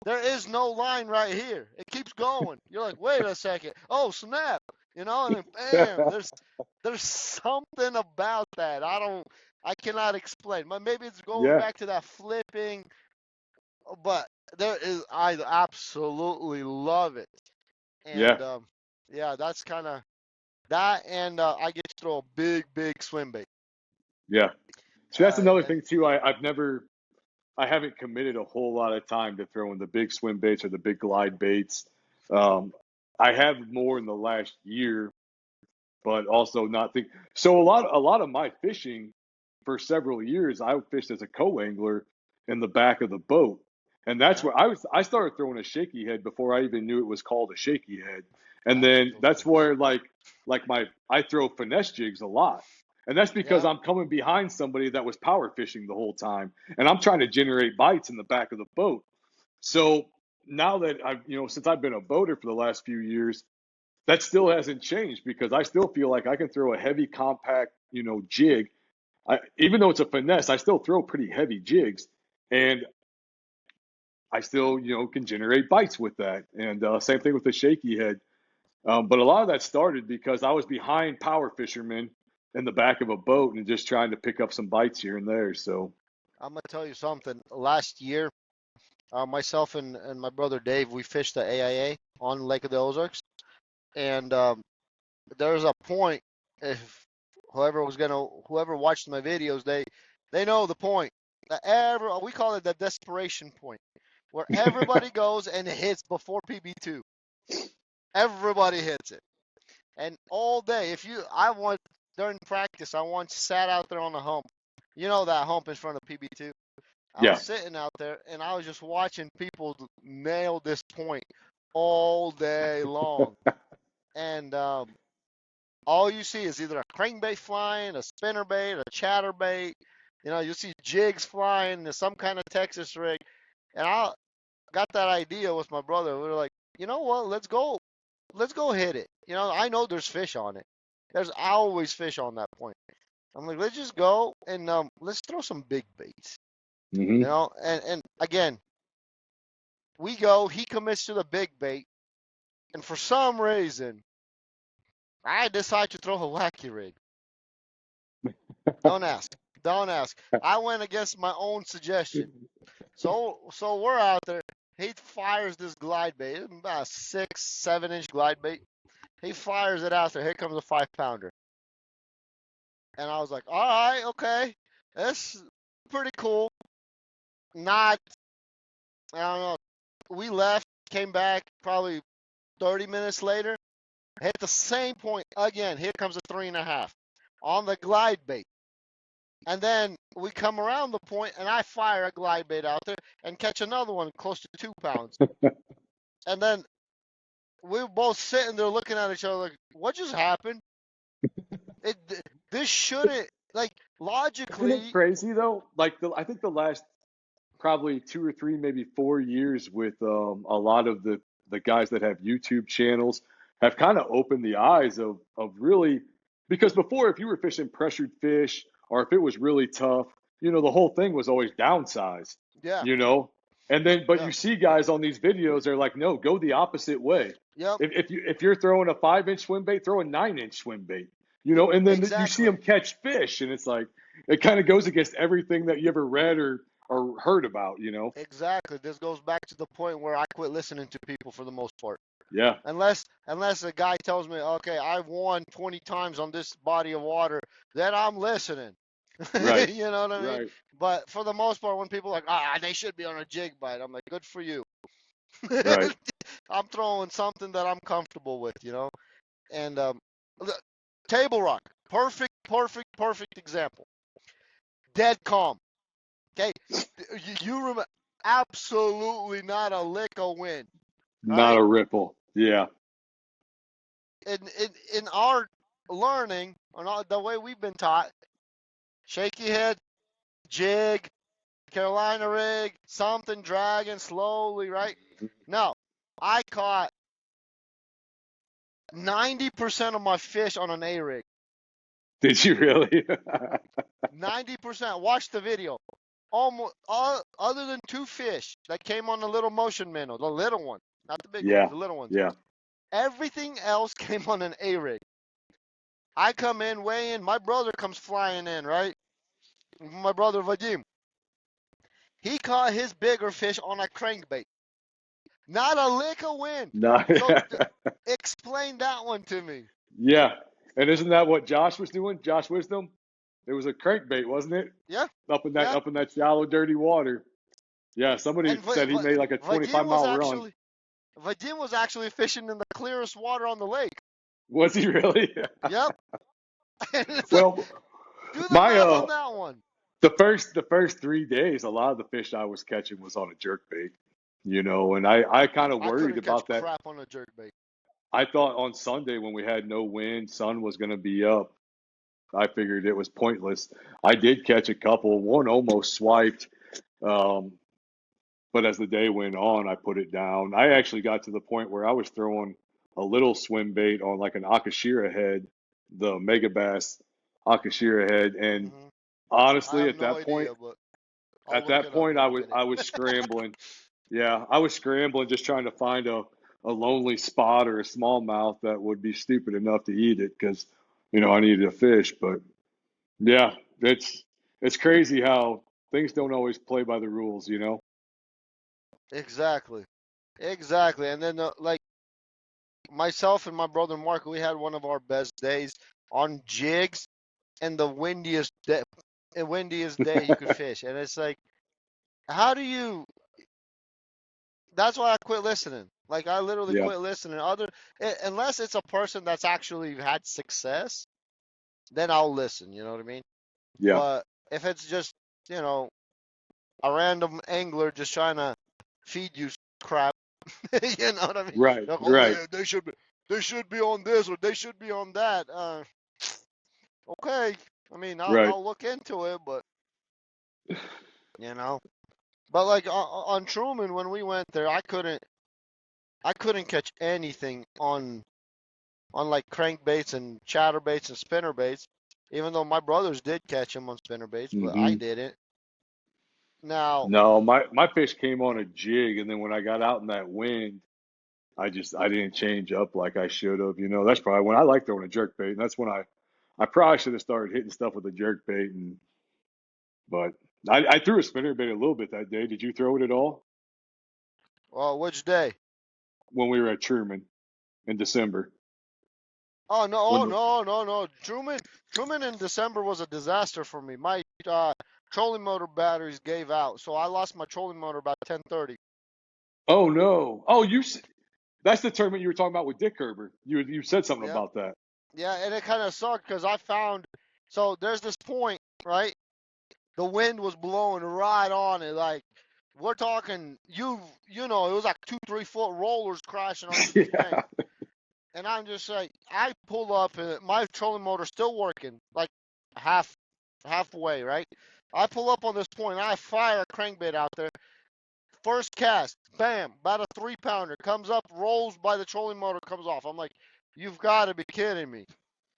there is no line right here. It keeps going. You're like, wait a second. Oh, snap. You know, and then bam, there's something about that. I cannot explain. Maybe it's going Yeah. back to that flipping, but I absolutely love it. Yeah. And yeah, that's kind of that. And I get to throw a big swim bait. Yeah. So that's another And thing too. I haven't committed a whole lot of time to throwing the big swim baits or the big glide baits. Um, I have more in the last year, but also not think so. A lot of my fishing for several years, I fished as a co-angler in the back of the boat, and that's yeah, where I started throwing a shaky head before I even knew it was called a shaky head, and I like then those that's things. where like my I throw finesse jigs a lot. And that's because Yeah, I'm coming behind somebody that was power fishing the whole time, and I'm trying to generate bites in the back of the boat. So now that since I've been a boater for the last few years, that still hasn't changed because I still feel like I can throw a heavy, compact, jig. Even though it's a finesse, I still throw pretty heavy jigs, and I still, can generate bites with that. And same thing with the shaky head. But a lot of that started because I was behind power fishermen in the back of a boat and just trying to pick up some bites here and there. So, I'm gonna tell you something. Last year, myself and my brother Dave, we fished the AIA on Lake of the Ozarks, and there's a point. If whoever watched my videos, they know the point. We call it the desperation point. where everybody goes and hits before PB2. Everybody hits it. And all day, during practice, I once sat out there on the hump. You know that hump in front of PB2? I was Yeah. sitting out there and I was just watching people nail this point all day long. And all you see is either a crankbait flying, a spinnerbait, a chatterbait. You see jigs flying, there's some kind of Texas rig. And I got that idea with my brother. We were like, you know what? Let's go hit it. I know there's fish on it. There's always fish on that point. I'm like, let's just go and let's throw some big baits. Hmm. And again, we go. He commits to the big bait, and for some reason, I decide to throw a wacky rig. Don't ask. Don't ask. I went against my own suggestion. So we're out there. He fires this glide bait. It's about a 6, 7 inch glide bait. He fires it out there. Here comes a 5 pounder. And I was like, all right, okay. That's pretty cool. Not, I don't know. We left, came back probably 30 minutes later, hit the same point again. Here comes a 3.5 on the glide bait. And then we come around the point and I fire a glide bait out there and catch another one close to 2 pounds. And then we were both sitting there looking at each other like, what just happened? It, this shouldn't, like, Isn't it logically, crazy though? Like I think the last probably 2 or 3, maybe 4 years with a lot of the guys that have YouTube channels have kind of opened the eyes of really, because before, if you were fishing pressured fish or if it was really tough, the whole thing was always downsize, yeah, you know. And then but yeah, you see guys on these videos, they're like, no, go the opposite way. yep, If you're throwing a 5 inch swim bait, throw a 9 inch swim bait, and then you see exactly. them catch fish, and it's like it kind of goes against everything that you ever read or heard about. Exactly. This goes back to the point where I quit listening to people for the most part. Yeah, Unless a guy tells me, okay, I've won 20 times on this body of water, then I'm listening. right, You know what I mean? right, But for the most part, when people are like, they should be on a jig bite, I'm like, good for you. right. I'm throwing something that I'm comfortable with. And table rock, perfect, perfect, perfect example. Dead calm. Okay, you remember absolutely not a lick of wind, Not right? a ripple. Yeah. In our learning, on the way we've been taught, shaky head, jig, Carolina rig, something dragging slowly, right? No, I caught 90% of my fish on an A rig. Did you really? 90%. Watch the video. Almost other than 2 fish that came on the little motion minnow, the little one, not the big ones, Yeah, the little ones. yeah. Everything else came on an A rig. I come in, weigh in. My brother comes flying in, right? My brother Vadim. He caught his bigger fish on a crankbait. Not a lick of wind. No, So explain that one to me. yeah. And isn't that what Josh was doing? Josh Wisdom? It was a crankbait, wasn't it? Yeah, Up in that yeah. up in that shallow, dirty water. Yeah, somebody And said he made like a Vadim 25 was mile run. actually Vadim was actually fishing in the clearest water on the lake. Was he really? Yep. And it's like, Well, do the my math on that one. the first 3 days, a lot of the fish I was catching was on a jerkbait, and I kind of I worried couldn't catch about that. crap on a jerkbait. I thought on Sunday when we had no wind, sun was going to be up. I figured it was pointless. I did catch a couple. One almost swiped, um, but as the day went on, I put it down. I actually got to the point where I was throwing a little swim bait on like an Akashira head, the Mega Bass Akashira head, and Hmm. I honestly, have at no that point, idea, but I'll at look that it up point, here I in a was minute. I was scrambling. Yeah, I was scrambling, just trying to find a lonely spot or a smallmouth that would be stupid enough to eat it because, I needed a fish. But yeah, it's crazy how things don't always play by the rules. Exactly. Exactly. And then, like, myself and my brother Mark, we had one of our best days on jigs and the windiest day you could fish. And it's like, how do you that's why I quit listening. Like I literally Yeah, quit listening. Unless it's a person that's actually had success, then I'll listen. You know what I mean? yeah, But if it's just you know a random angler just trying to feed you crap, you know what I mean? right, Like, oh right, yeah, they should be on this or they should be on that. Okay. I mean, right. I'll look into it, but you know. But like on Truman when we went there, I couldn't catch anything on like crankbaits and chatterbaits and spinnerbaits, even though my brothers did catch them on spinnerbaits, but I Hmm. didn't. Now, No, my fish came on a jig, and then when I got out in that wind, I didn't change up like I should have. That's probably when I like throwing a jerk bait, and that's when I probably should have started hitting stuff with a jerk bait. But I threw a spinner bait a little bit that day. Did you throw it at all well, which day? when we were at Truman in December? Oh no, When oh the no, no, no. Truman in December was a disaster for me. My trolling motor batteries gave out, so I lost my trolling motor about 10:30. Oh no! That's the tournament you were talking about with Dick Kerber. You said something Yeah, about that. yeah, and it kind of sucked because I found so there's this point, right? The wind was blowing right on it, like we're talking you know it was like 2 3 foot rollers crashing onto this bank, Yeah. and I'm just like I pull up and my trolling motor's still working, like half halfway, right? I pull up on this point and I fire a crankbait out there. First cast, bam, about a 3 pounder comes up, rolls by the trolling motor, comes off. I'm like, you've got to be kidding me,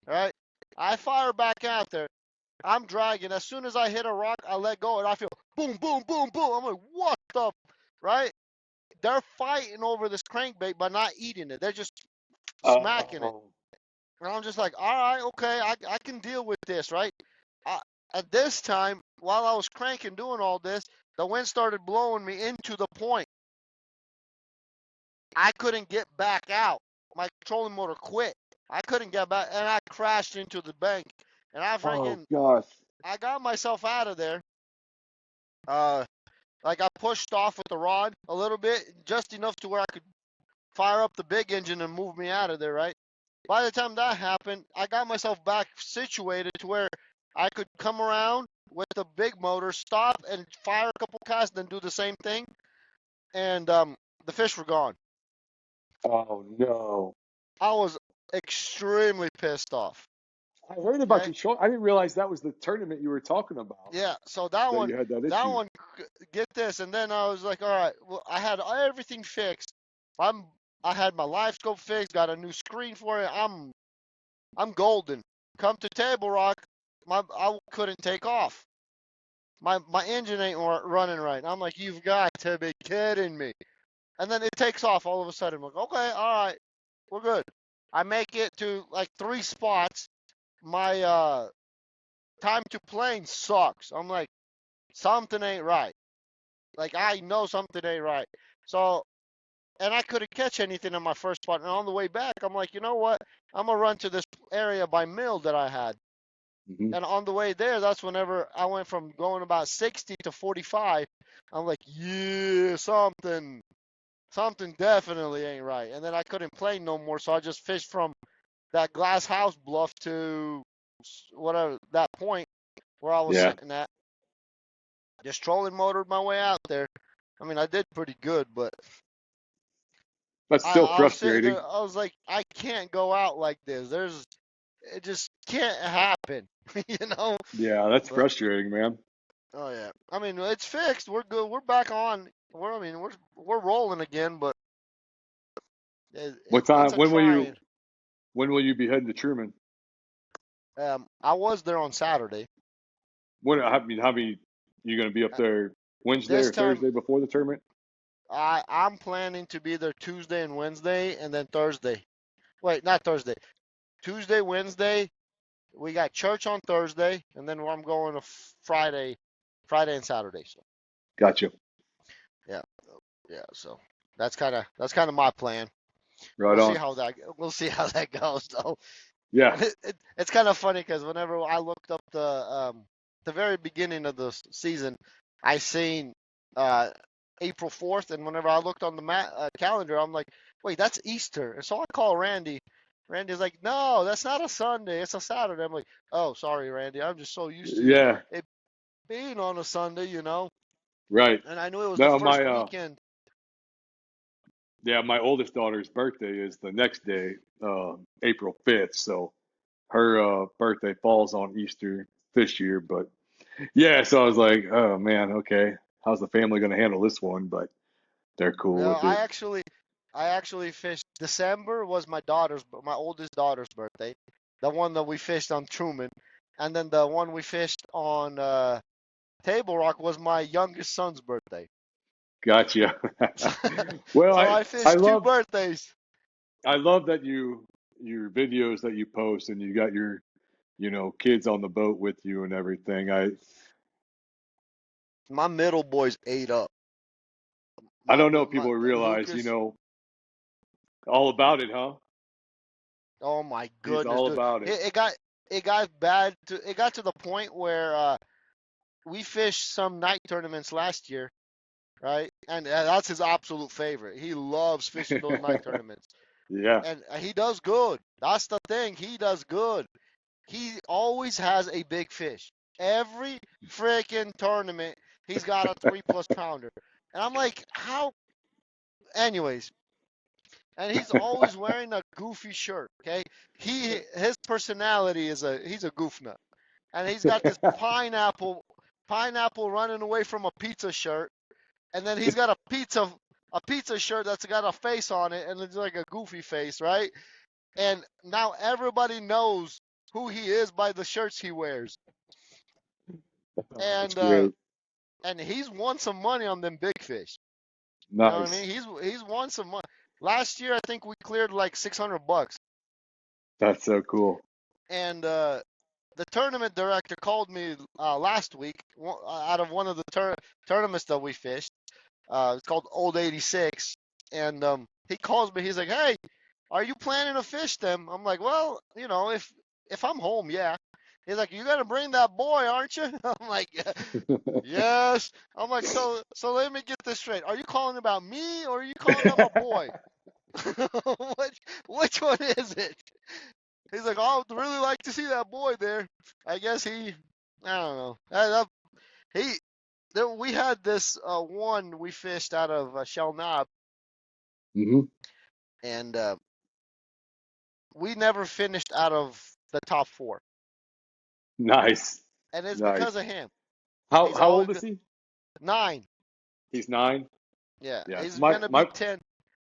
right? I fire back out there. I'm dragging. As soon as I hit a rock, I let go and I feel boom, boom, boom, boom. I'm like, what the, right? They're fighting over this crankbait but not eating it. They're just smacking it. Oh. And I'm just like, all right, okay, I can deal with this, right? I, at this time, while I was cranking doing all this, the wind started blowing me into the point. I couldn't get back out. My trolling motor quit. I couldn't get back, and I crashed into the bank. And Oh gosh. I got myself out of there. Uh, like I pushed off with the rod a little bit, just enough to where I could fire up the big engine and move me out of there, right? By the time that happened, I got myself back situated to where I could come around with the big motor, stop and fire a couple casts, then do the same thing, and the fish were gone. Oh no. I was extremely pissed off. I heard about Okay, your show. I didn't realize that was the tournament you were talking about. yeah. So That you had that that issue. one, get this, and then I was like, all right, well, I had everything fixed. I'm, I had my live scope fixed, got a new screen for it. I'm golden. Come to Table Rock, I couldn't take off. My engine ain't running right. I'm like, you've got to be kidding me. And then it takes off all of a sudden. I'm like, okay, all right, we're good. I make it to like 3 spots. My time to plane sucks. I'm like, something ain't right. Like I know something ain't right. So and I couldn't catch anything on my first spot. And on the way back, I'm like, you know what? I'm gonna run to this area by Mill that I had. Hmm. And on the way there, that's whenever I went from going about 60 to 45. I'm like, yeah, something definitely ain't right. And then I couldn't play no more, so I just fished from that glass house bluff to whatever that point where I was Yeah, sitting at. Just trolling motored my way out there. I mean, I did pretty good, but that's still I was sitting frustrating. there. I was like, I can't go out like this. It just can't happen, you know. Yeah, that's But frustrating, man. oh yeah, I mean, it's fixed. We're good. We're back on. I mean, we're rolling again, but What it's time? a trying. When will you be heading to Truman? I was there on Saturday. How many you going to be up Uh, there Wednesday This or time, Thursday before the tournament? I'm planning to be there Tuesday and Wednesday, and then Thursday. Wait, not Thursday. Tuesday, Wednesday. We got church on Thursday, and then I'm going to Friday and Saturday. So Gotcha. yeah, yeah. So that's kind of my plan. Right on. We'll see how that goes though. Yeah. And it's kind of funny because whenever I looked up the very beginning of the season, I seen April 4th, and whenever I looked on the calendar, I'm like, wait, that's Easter. And so I call Randy. Randy's like, no, that's not a Sunday. It's a Saturday. I'm like, oh, sorry, Randy. I'm just so used to Yeah, it being on a Sunday, you know. right. And I knew it was the No, first my weekend. yeah, my oldest daughter's birthday is the next day, April 5th. So her birthday falls on Easter this year. But yeah, so I was like, oh man, okay, how's the family going to handle this one? But they're cool No, with it. I actually fished. December was my oldest daughter's birthday, the one that we fished on Truman, and then the one we fished on Table Rock was my youngest son's birthday. Gotcha. So, Well, so I I fished two love birthdays. that your videos that you post and you got your kids on the boat with you and everything. My middle boys ate up. I My don't know if my people realize, Lucas. all about it, huh? Oh my He's goodness, all dude! about it. It got to the point where we fished some night tournaments last year, right? And that's his absolute favorite. He loves fishing those night tournaments, Yeah. and he does good. That's the thing. He does good. He always has a big fish. Every freaking tournament, he's got a 3+ pounder. And I'm like, how? Anyways, and he's always wearing a goofy shirt. Okay, his personality is he's a goof nut, and he's got this pineapple running away from a pizza shirt, and then he's got a pizza shirt that's got a face on it, and it's like a goofy face, right? And now everybody knows who he is by the shirts he wears. Oh, that's And great. and he's won some money on them big fish. You know what I mean? Nice. He's won some money. Last year I think we cleared like $600. That's so cool. And the tournament director called me last week out of one of the tournaments that we fished. It's called Old 86, and he calls me. He's like, "Hey, are you planning to fish them?" I'm like, "Well, if I'm home, yeah." He's like, "You gotta bring that boy, aren't you?" I'm like, "Yes." I'm like, "So let me get this straight. Are you calling about me or are you calling about my boy? which one is it?" He's like, "Oh, I'd really like to see that boy there." I guess I don't know. He, we had this one we fished out of Shell Knob, Hmm. and we never finished out of the top four, Nice. and it's because Nice. of him. How He's how always old is been he? 9. He's 9. Yeah, Yeah. he's My gonna be my 10.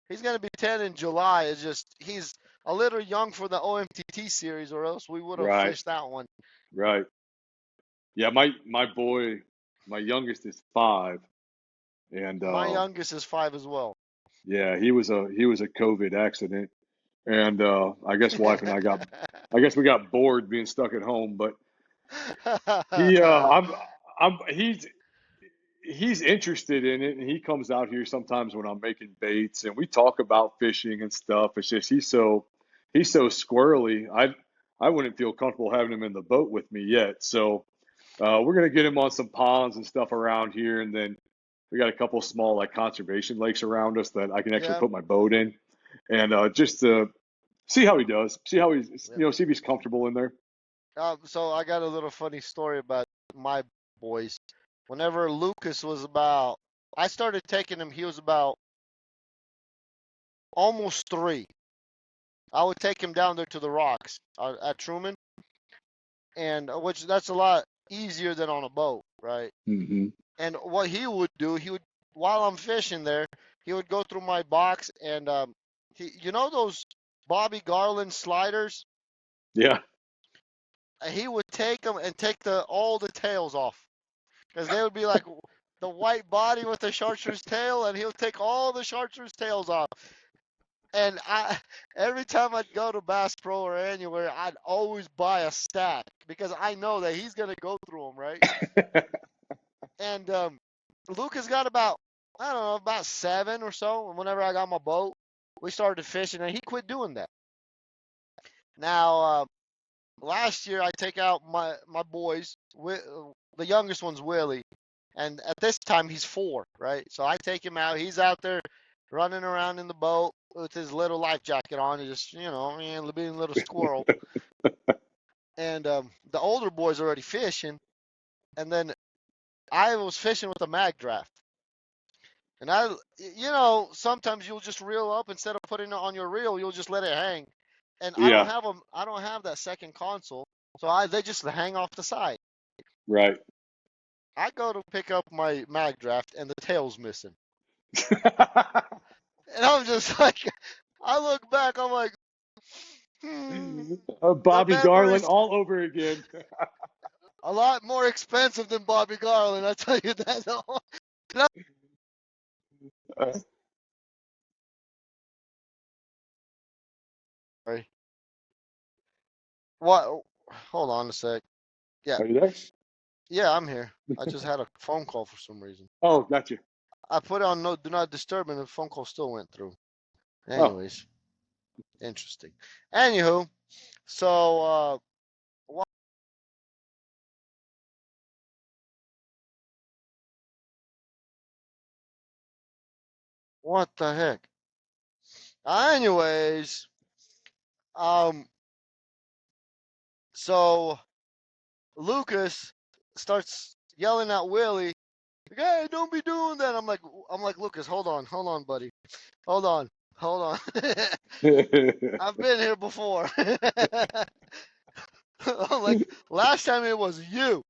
He's gonna be 10 in July. It's just he's a little young for the OMTT series, or else we would have right, fished that one. right. Yeah, my boy, my youngest is 5, and My youngest is 5 as well. yeah, he was a COVID accident, and I guess wife and I guess we got bored being stuck at home, but he I'm he's interested in it, and he comes out here sometimes when I'm making baits, and we talk about fishing and stuff. It's just he's so squirrely. I wouldn't feel comfortable having him in the boat with me yet. So we're gonna get him on some ponds and stuff around here, and then we got a couple small like conservation lakes around us that I can actually Yeah, put my boat in, and just to see how he does, see how he's yeah. see if he's comfortable in there. So I got a little funny story about my boys. Whenever Lucas was about, I started taking him. He was about almost 3. I would take him down there to the rocks at Truman, and which that's a lot easier than on a boat, right? Hmm. And what he would do, while I'm fishing there, he would go through my box and those Bobby Garland sliders. Yeah. He would take them and take all the tails off because they would be like the white body with the chartreuse tail, and he'll take all the chartreuse tails off. And every time I'd go to Bass Pro or anywhere, I'd always buy a stack because I know that he's gonna go through them, right? And Lucas got about, I don't know, about 7 or so. And whenever I got my boat, we started fishing, and he quit doing that. Now, last year I take out my boys. The youngest one's Willie, And at this time, he's 4, right? So I take him out. He's out there running around in the boat with his little life jacket on. He's just, being a little squirrel. And the older boy's already fishing. And then I was fishing with a mag draft. And sometimes you'll just reel up instead of putting it on your reel, you'll just let it hang. And Yeah. I don't have that second console, so they just hang off the side. Right. I go to pick up my mag draft and the tail's missing. And I'm just like, I look back, I'm like, the Bobby Garland memories all over again. a lot more expensive than Bobby Garland, I tell you that. Sorry. What? Hold on a sec. Yeah, Are you there? yeah, I'm here. I just had a phone call for some reason. Oh, got you. I put it on no do not disturb and the phone call still went through. Oh, Anyways, interesting. Anywho, so what the heck? Anyways, um, so Lucas starts yelling at Willie, like, "Hey, don't be doing that." I'm like, Lucas, hold on, buddy, hold on, hold on. I've been here before. I'm like, last time it was you.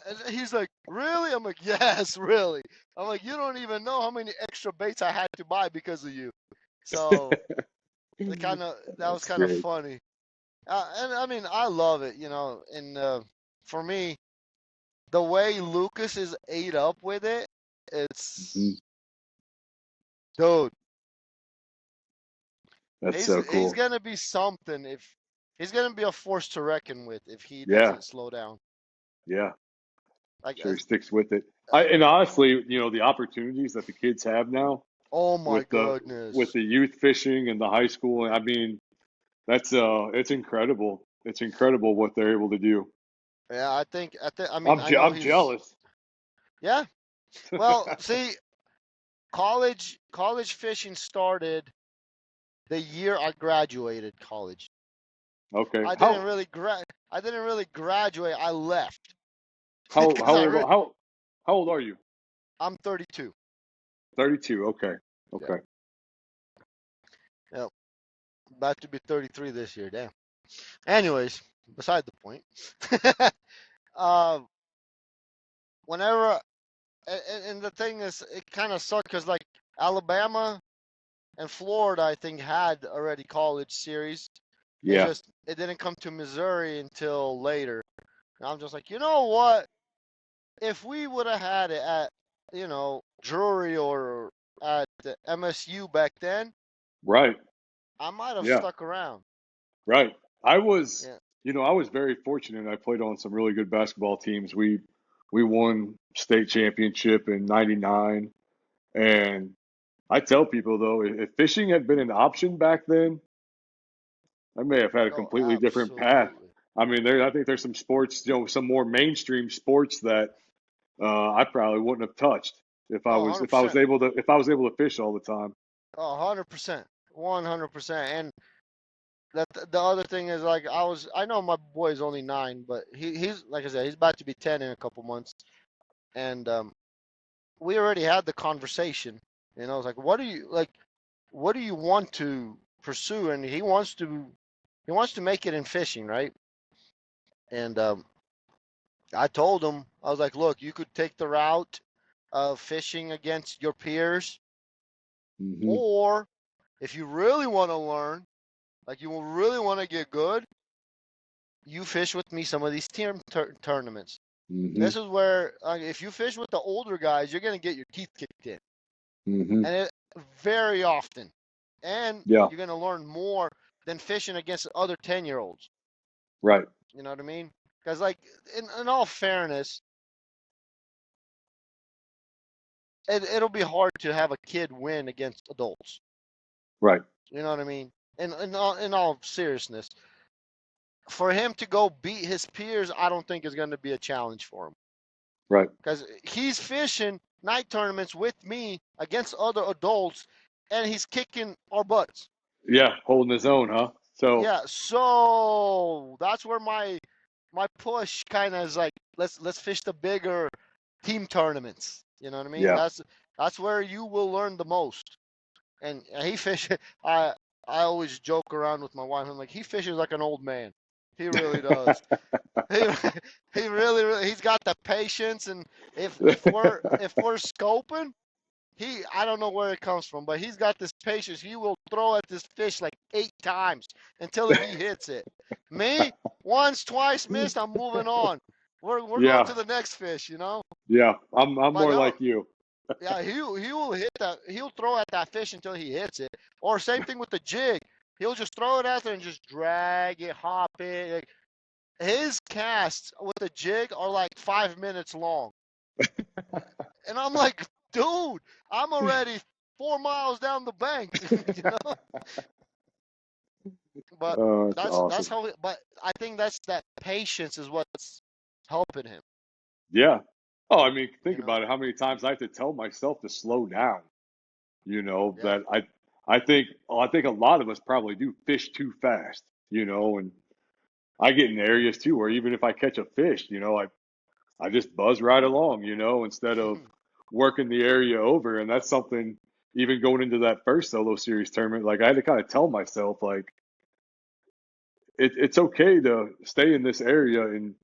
And he's like, really? I'm like, yes, really. I'm like, you don't even know how many extra baits I had to buy because of you. So that was that's kind of great. funny. And I mean, I love it, And for me, the way Lucas is ate up with it, Mhm. it's dude. That's so He's cool. gonna be something if he's gonna be a force to reckon with if he Yeah, doesn't slow down. yeah. Like, Sure, he sticks with it. And honestly, the opportunities that the kids have now oh my with goodness. the youth fishing and the high school, I mean, that's it's incredible. It's incredible what they're able to do. Yeah, I mean, I know I'm he's, jealous. yeah. Well, see, college fishing started the year I graduated college. Okay. I didn't really graduate. I left How because how old how old are you? I'm 32. 32. Okay. Yeah. Okay. Yep. About to be 33 this year. Damn. Anyways, beside the point. uh, whenever and the thing is, it kind of sucked because like Alabama and Florida, I think had already college series. Yeah. It didn't come to Missouri until later. And I'm just like, you know what? If we would have had it at, Drury or at the MSU back then, Right. I might have Yeah. stuck around. Right. I was, Yeah. I was very fortunate. I played on some really good basketball teams. We won state championship in '99, and I tell people though, if fishing had been an option back then, I may have had a Oh, completely different path. absolutely. I mean, I think there's some sports, some more mainstream sports that I probably wouldn't have touched Oh, if I was 100%. able to fish all the time. Oh, 100%. 100%. And the other thing is like I know my boy is only 9, but he's like I said, he's about to be 10 in a couple months. And we already had the conversation. I was like, what do you want to pursue? And he wants to make it in fishing, right? And I told him, I was like, look, you could take the route of fishing against your peers, Hmm. or if you really want to learn, like you really want to get good, you fish with me some of these tournaments. Hmm. This is where if you fish with the older guys, you're gonna get your teeth kicked in, Hmm. and it very often, and Yeah. you're gonna learn more than fishing against other 10-year-olds. Right. You know what I mean? Because like in all fairness, it'll be hard to have a kid win against adults. Right. You know what I mean? In all seriousness, for him to go beat his peers, I don't think is going to be a challenge for him. Right. because he's fishing night tournaments with me against other adults, and he's kicking our butts. Yeah, holding his own, huh? So, Yeah, so that's where my push kind of is like, let's fish the bigger team tournaments. You know what I mean? yeah. That's where you will learn the most. And he fish. I I always joke around with my wife. I'm like, he fishes like an old man. He really does. He he really he's got the patience. And if we're scoping, I don't know where it comes from, but he's got this patience. He will throw at this fish like 8 times until he hits it. Me, once, twice missed, I'm moving on. We're going Yeah, to the next fish, you know. yeah. I'm But more no, like you. yeah, he will hit that. He'll throw at that fish until he hits it. Or same thing with the jig. He'll just throw it out there and just drag it, hop it. Like, his casts with the jig are like 5 minutes long. And I'm like, dude, I'm already 4 miles down the bank, you know. But Oh, it's that's awesome. how. But I think that's that patience is what's helping him, Yeah. Oh, I mean, think you know. about it. How many times I have to tell myself to slow down, Yeah. that I think a lot of us probably do fish too fast, and I get in areas too where even if I catch a fish, I just buzz right along, instead of working the area over. And that's something even going into that first solo series tournament, like I had to kind of tell myself, like, it's okay to stay in this area and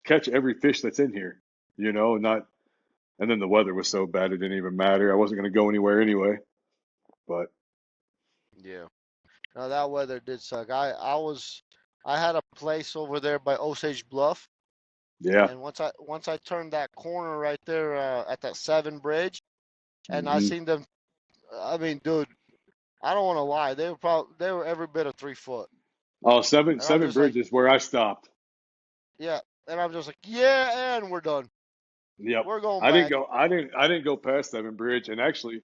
catch every fish that's in here, and not, and then the weather was so bad it didn't even matter. I wasn't going to go anywhere anyway, but Yeah. No, that weather did suck. I had a place over there by Osage Bluff, yeah. and once I turned that corner right there at that Seven Bridge, and I Hmm. seen them. I mean, dude, I don't want to lie. They were every bit of 3 foot, Oh, seven, and I'm seven just like, bridges where I stopped. yeah, and I'm just like, yeah, and we're done. Yep. We're going I didn't back. go, I didn't go past Seven Bridge. And actually,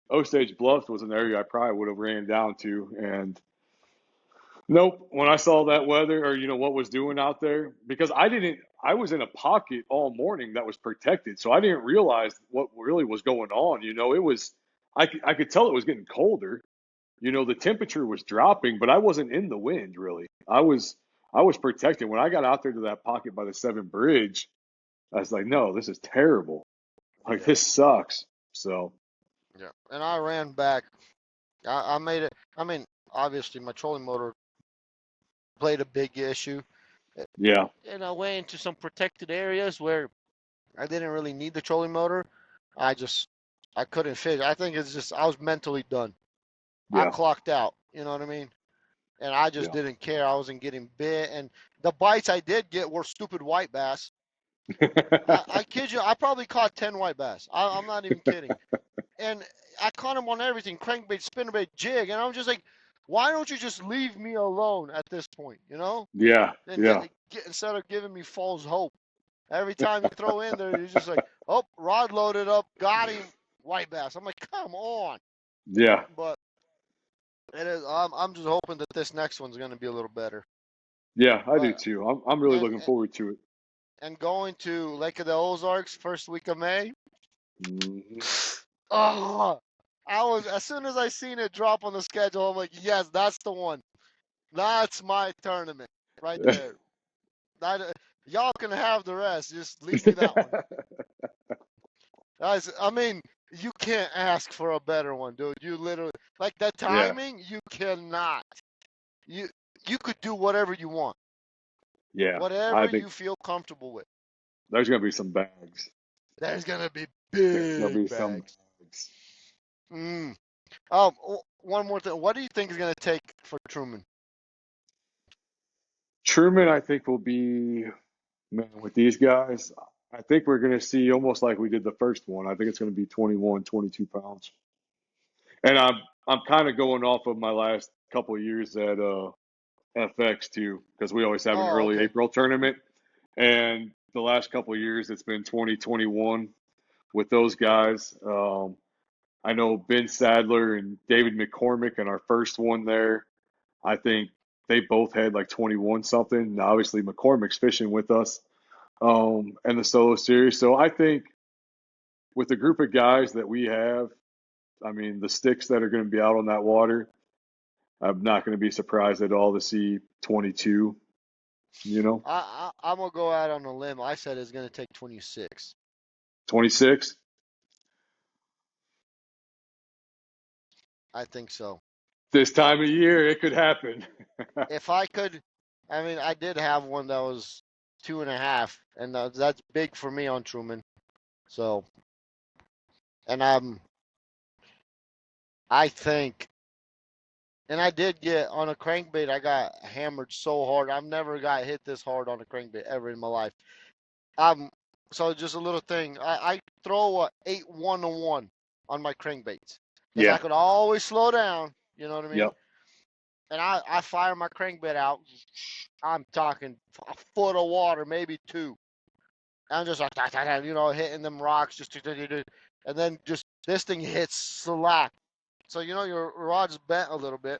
Osage Bluffs was an area I probably would have ran down to. And nope, when I saw that weather, or what was doing out there, because I was in a pocket all morning that was protected, so I didn't realize what really was going on. I could tell it was getting colder. The temperature was dropping, but I wasn't in the wind really. I was protected. When I got out there to that pocket by the Seven Bridge, I was like, no, this is terrible. Like, Yeah, this sucks. So yeah. And I ran back. I made it. I mean, obviously, my trolling motor played a big issue. Uh, yeah, And I went into some protected areas where I didn't really need the trolling motor. I just I couldn't fish. I think it's just I was mentally done. I yeah, clocked out. You know what I mean? And I just yeah. didn't care. I wasn't getting bit, and the bites I did get were stupid white bass. I kid you, I probably caught 10 white bass. I'm not even kidding. And I caught them on everything: crankbait, spinnerbait, jig. And I'm just like, why don't you just leave me alone at this point? You know? Yeah, And yeah, instead of giving me false hope. Every time you throw in there, you're just like, oh, rod loaded up, got him, white bass. I'm like, come on. yeah, But it is. I'm just hoping that this next one's going to be a little better. yeah. I do But too. I'm really and looking forward to it. and going to Lake of the Ozarks first week of May. Hmm. Oh, I was as soon as I seen it drop on the schedule, I'm like, yes, that's the one. That's my tournament right there. That y'all can have the rest. Just leave me that one. I mean, you can't ask for a better one, dude. You literally like the Yeah, timing. You cannot. You you could do whatever you want, yeah. I whatever think you feel comfortable with. there's gonna be some bags. There's gonna be There's gonna big be some bags. bags. Mm. One more thing. What do you think is gonna take for Truman? Truman, I think, will be, man, with these guys. I think we're gonna see almost like we did the first one. I think it's gonna be 21, 22 pounds. And I'm kind of going off of my last couple of years at FX too, because we always have an Oh, early okay. April tournament. And the last couple of years, it's been 2021 with those guys. I know Ben Sadler and David McCormick in our first one there. I think they both had like 21 something. Now, obviously, McCormick's fishing with us. and the solo series. So I think with the group of guys that we have, I mean, the sticks that are going to be out on that water, I'm not going to be surprised at all to see 22, you know, I'm gonna go out on a limb. I said it's gonna take 26. 26 I think so. this time of year, it could happen. If I could, I mean, I did have one that was 2.5, and that's big for me on Truman. So, and I think, and I did get on a crankbait. I got hammered so hard. I've never got hit this hard on a crankbait ever in my life. Um, so just a little thing. I throw a 8-1-1 on my crankbaits because I Yeah. could always slow down. You know what I mean? Yep. And I fire my crankbait out. I'm talking a foot of water, maybe two. I'm just like, hitting them rocks, and then just this thing hits slack. So your rod's bent a little bit.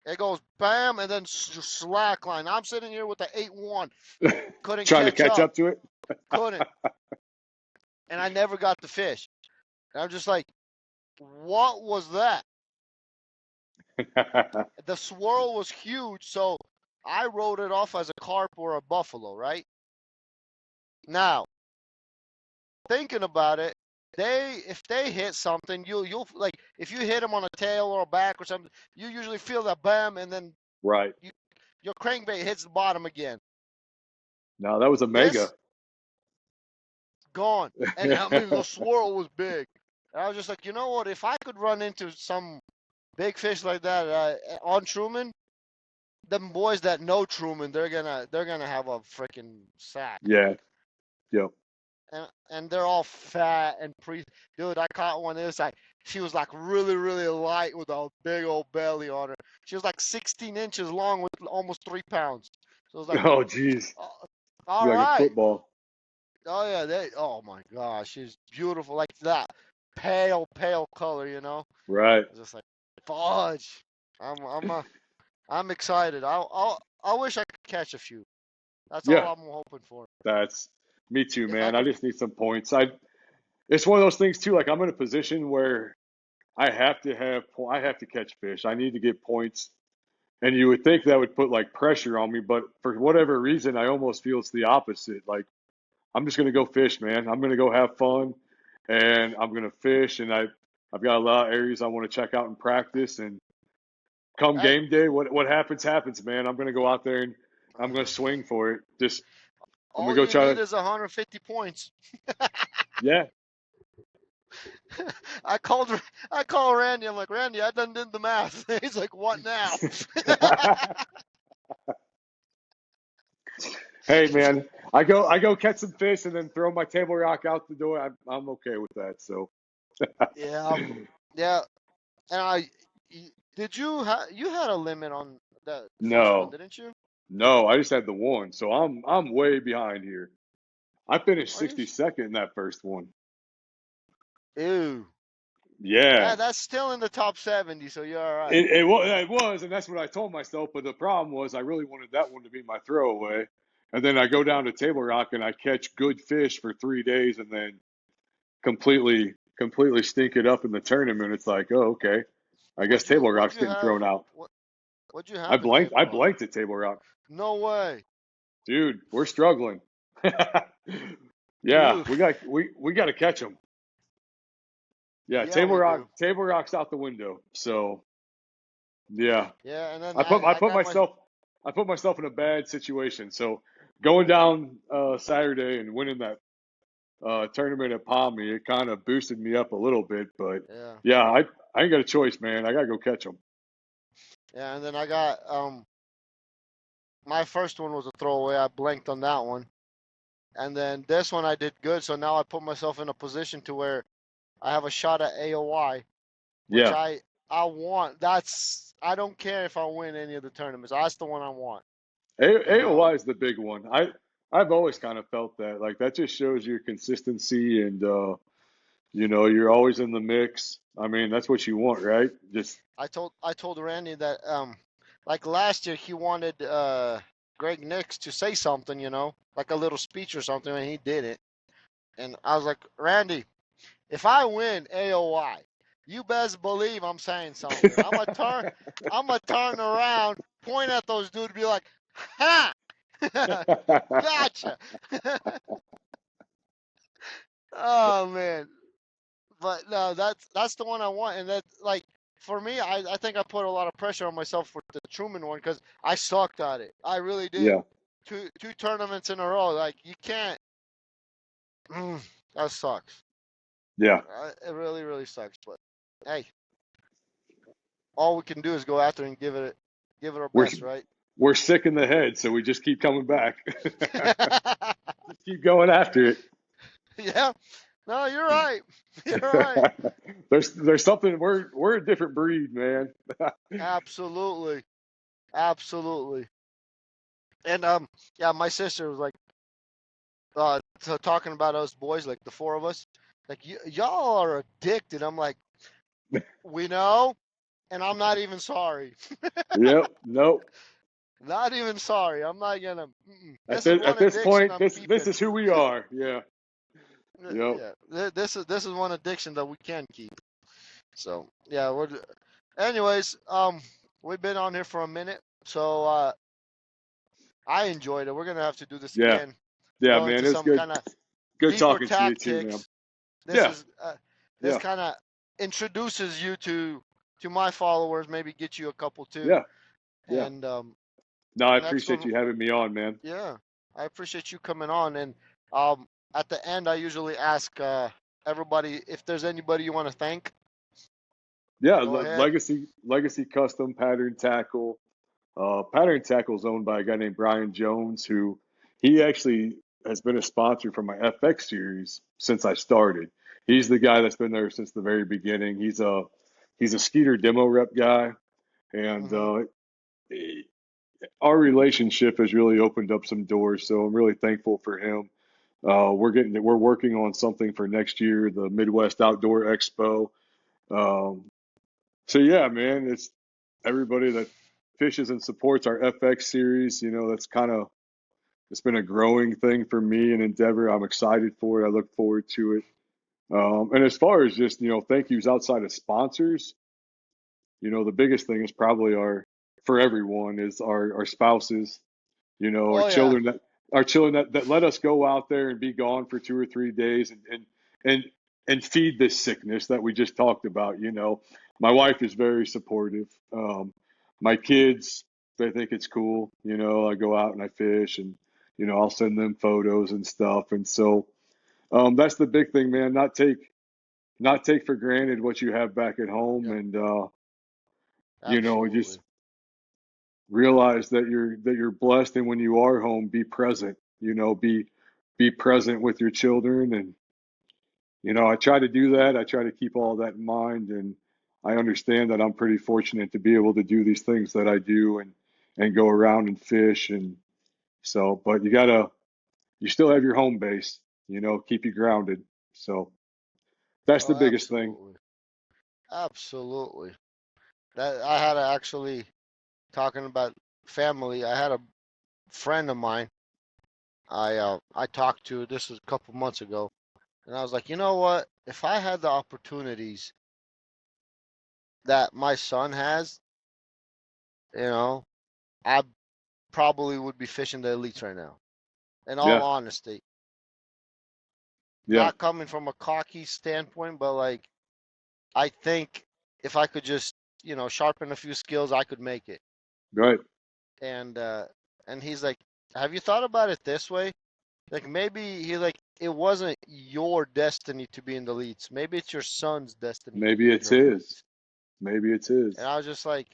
It goes bam, and then just slack line. I'm sitting here with the 8-1, couldn't Trying to catch catch up, up to it. couldn't, and I never got the fish. And I'm just like, what was that? The swirl was huge, so I wrote it off as a carp or a buffalo, right? Now, thinking about it, if they hit something, you'll like if you hit them on a tail or a back or something, you usually feel that bam, and then Right. you, your crankbait hits the bottom again. No, that was a mega. This gone, and I mean the swirl was big. And I was just like, you know what? If I could run into some big fish like that on Truman, them boys that know Truman, they're gonna have a freaking sack. Yeah. Yep. And they're all fat and dude, I caught one. It was like she was like really really light with a big old belly on her. She was like 16 inches long with almost 3 pounds. So it was like, Oh, geez. oh, Be all like a right. football. Oh yeah, oh my gosh, she's beautiful, like that pale color. Right. It's just like fudge. I'm excited. I wish I could catch a few. That's all Yeah. I'm hoping for. That's me too, If I man. I could, just need some points. It's one of those things too. Like I'm in a position where I have to catch fish. I need to get points. And you would think that would put like pressure on me, but for whatever reason, I almost feel it's the opposite. Like I'm just gonna go fish, man. I'm gonna go have fun, and I'm gonna fish. And I've got a lot of areas I want to check out and practice. And come hey, game day, what happens happens, man. I'm gonna go out there and I'm gonna swing for it. Just I'm gonna all go you try need to. is 150 points. Yeah. I called I called Randy. I'm like, Randy, I done did the math. He's like, what now? Hey, man. I go catch some fish and then throw my table rock out the door. I'm okay with that. So Yeah, yeah. And did you had a limit on the first one, no, didn't you? no. I just had the one, so I'm way behind here. I finished Are you? 62nd in that first one. Ew. Yeah, That's still in the top 70, so you're all right. it was, and that's what I told myself. But the problem was, I really wanted that one to be my throwaway, and then I go down to Table Rock and I catch good fish for 3 days, and then completely stink it up in the tournament. It's like, oh, okay. I guess Table What'd Rock's you getting have? thrown out. What'd you have in I Table Rock? blanked at Table Rock. No way. Dude, we're struggling. Yeah, Oof. we got to catch them. Yeah, Yeah, we do. Table Rock's out the window. So yeah, Yeah, and then I put I I put got my. myself I put myself in a bad situation. So going down Saturday and winning that tournament at Palmy, it kind of boosted me up a little bit. But Yeah, yeah, I ain't got a choice, man. I gotta go catch them. yeah, and then I got my first one was a throwaway. I blanked on that one, and then this one I did good. So now I put myself in a position to where I have a shot at AOY, which Yeah, I want. I don't care if I win any of the tournaments. That's the one I want. AOI is the big one. I've always kind of felt that. Like that just shows your consistency and you're always in the mix. I mean, that's what you want, right? Just I told Randy that like last year he wanted Greg Nix to say something, like a little speech or something, and he didn't. And I was like, Randy, if I win AOI, you best believe I'm saying something. I'm gonna turn around, point at those dudes, be like, ha, gotcha. Oh man, but no, that's the one I want, and that like for me, I think I put a lot of pressure on myself for the Truman one because I sucked at it. I really did. Yeah, Two tournaments in a row. Like you can't. That sucks. yeah. It really really sucks. But hey, all we can do is go after and give it our We're best, right? we're sick in the head, so we just keep coming back. Just keep going after it. Yeah. No, you're right. You're right. There's something we're a different breed, man. Absolutely. Absolutely. And yeah, my sister was like talking about us boys, like the four of us. Like y'all are addicted. I'm like, we know, and I'm not even sorry. Yep. Nope. Not even sorry. I'm not gonna. At This is this at one this addiction point, I'm this keeping. is who we are. Yeah. Yep. Yeah, this is one addiction that we can keep. So yeah, anyways, we've been on here for a minute, so I enjoyed it. We're gonna have to do this Yeah. again. Yeah, Go man. into It's some good. kind of Good deeper talking to you too, man. tactics. This Yeah. is this Yeah. kind of introduces you to my followers. Maybe get you a couple too, Yeah. Yeah. and No, I that's appreciate going. you having me on, man. Yeah, I appreciate you coming on. And um, at the end, I usually ask everybody if there's anybody you want to thank. Yeah. Go ahead. Legacy Custom Pattern Tackle. Pattern Tackle is owned by a guy named Brian Jones, who he actually has been a sponsor for my FX series since I started. He's the guy that's been there since the very beginning. He's a Skeeter demo rep guy, and Hmm. our relationship has really opened up some doors. So I'm really thankful for him. We're working on something for next year, the Midwest Outdoor Expo. Um, so yeah, man, it's everybody that fishes and supports our FX series. That's kind of it's been a growing thing for me and Endeavor. I'm excited for it. I look forward to it. And as far as just thank yous outside of sponsors, the biggest thing is probably for everyone is our spouses, our Oh yeah. children that let us go out there and be gone for 2 or 3 days and and feed this sickness that we just talked about. My wife is very supportive. My kids, they think it's cool. I go out and I fish and I'll send them photos and stuff. And so that's the big thing, man. Not take for granted what you have back at home, Yep. and just Absolutely. realize that you're blessed, and when you are home, be present. Be present with your children, and I try to do that. I try to keep all that in mind, and I understand that I'm pretty fortunate to be able to do these things that I do, and go around and fish. And so, but you still have your home base. Keep you grounded. So that's Oh, the biggest thing. absolutely. Absolutely. That I had a, actually talking about family. I had a friend of mine. I talked to. This was a couple months ago, and I was like, you know what? If I had the opportunities that my son has, you know, I probably would be fishing the elites right now. In all Yeah, honesty, yeah, not coming from a cocky standpoint, but like I think if I could just, sharpen a few skills, I could make it. right. And he's like, have you thought about it this way? Like maybe he like it wasn't your destiny to be in the leads. Maybe it's your son's destiny to Maybe be in it's the his. leads. Maybe it's And his. I was just like,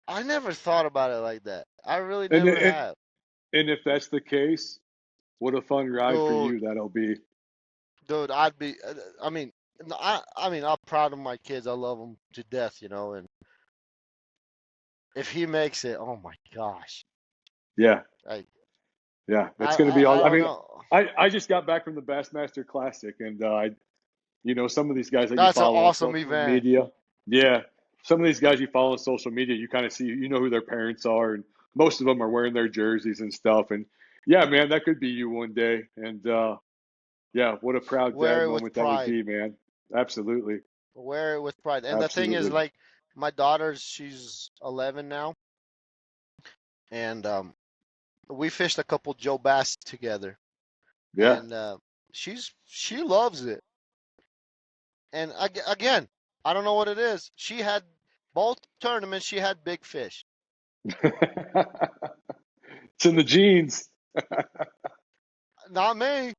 I never thought about it like that. I really And never and, have. and if that's the case, what a fun ride for Dude, you that'll be. dude, I'd be. I mean, I mean, I'm proud of my kids. I love them to death, And if he makes it, oh my gosh, Yeah, I, yeah, that's I, going to be I, I all. I don't mean, know. I just got back from the Bassmaster Classic, and some of these guys that you That's an follow on awesome social event. media. Yeah, some of these guys you follow on social media, you kind of see, who their parents are, and most of them are wearing their jerseys and stuff. And yeah, man, that could be you one day. And yeah, what a proud Wear dad it with moment that would pride. be, man. Absolutely, Wear it with pride. And the thing is, absolutely. like, my daughter, she's 11 now, and we fished a couple Joe Bass together, Yeah. and she loves it. And again, I don't know what it is. She had both tournaments. She had big fish. It's in the genes. Not me.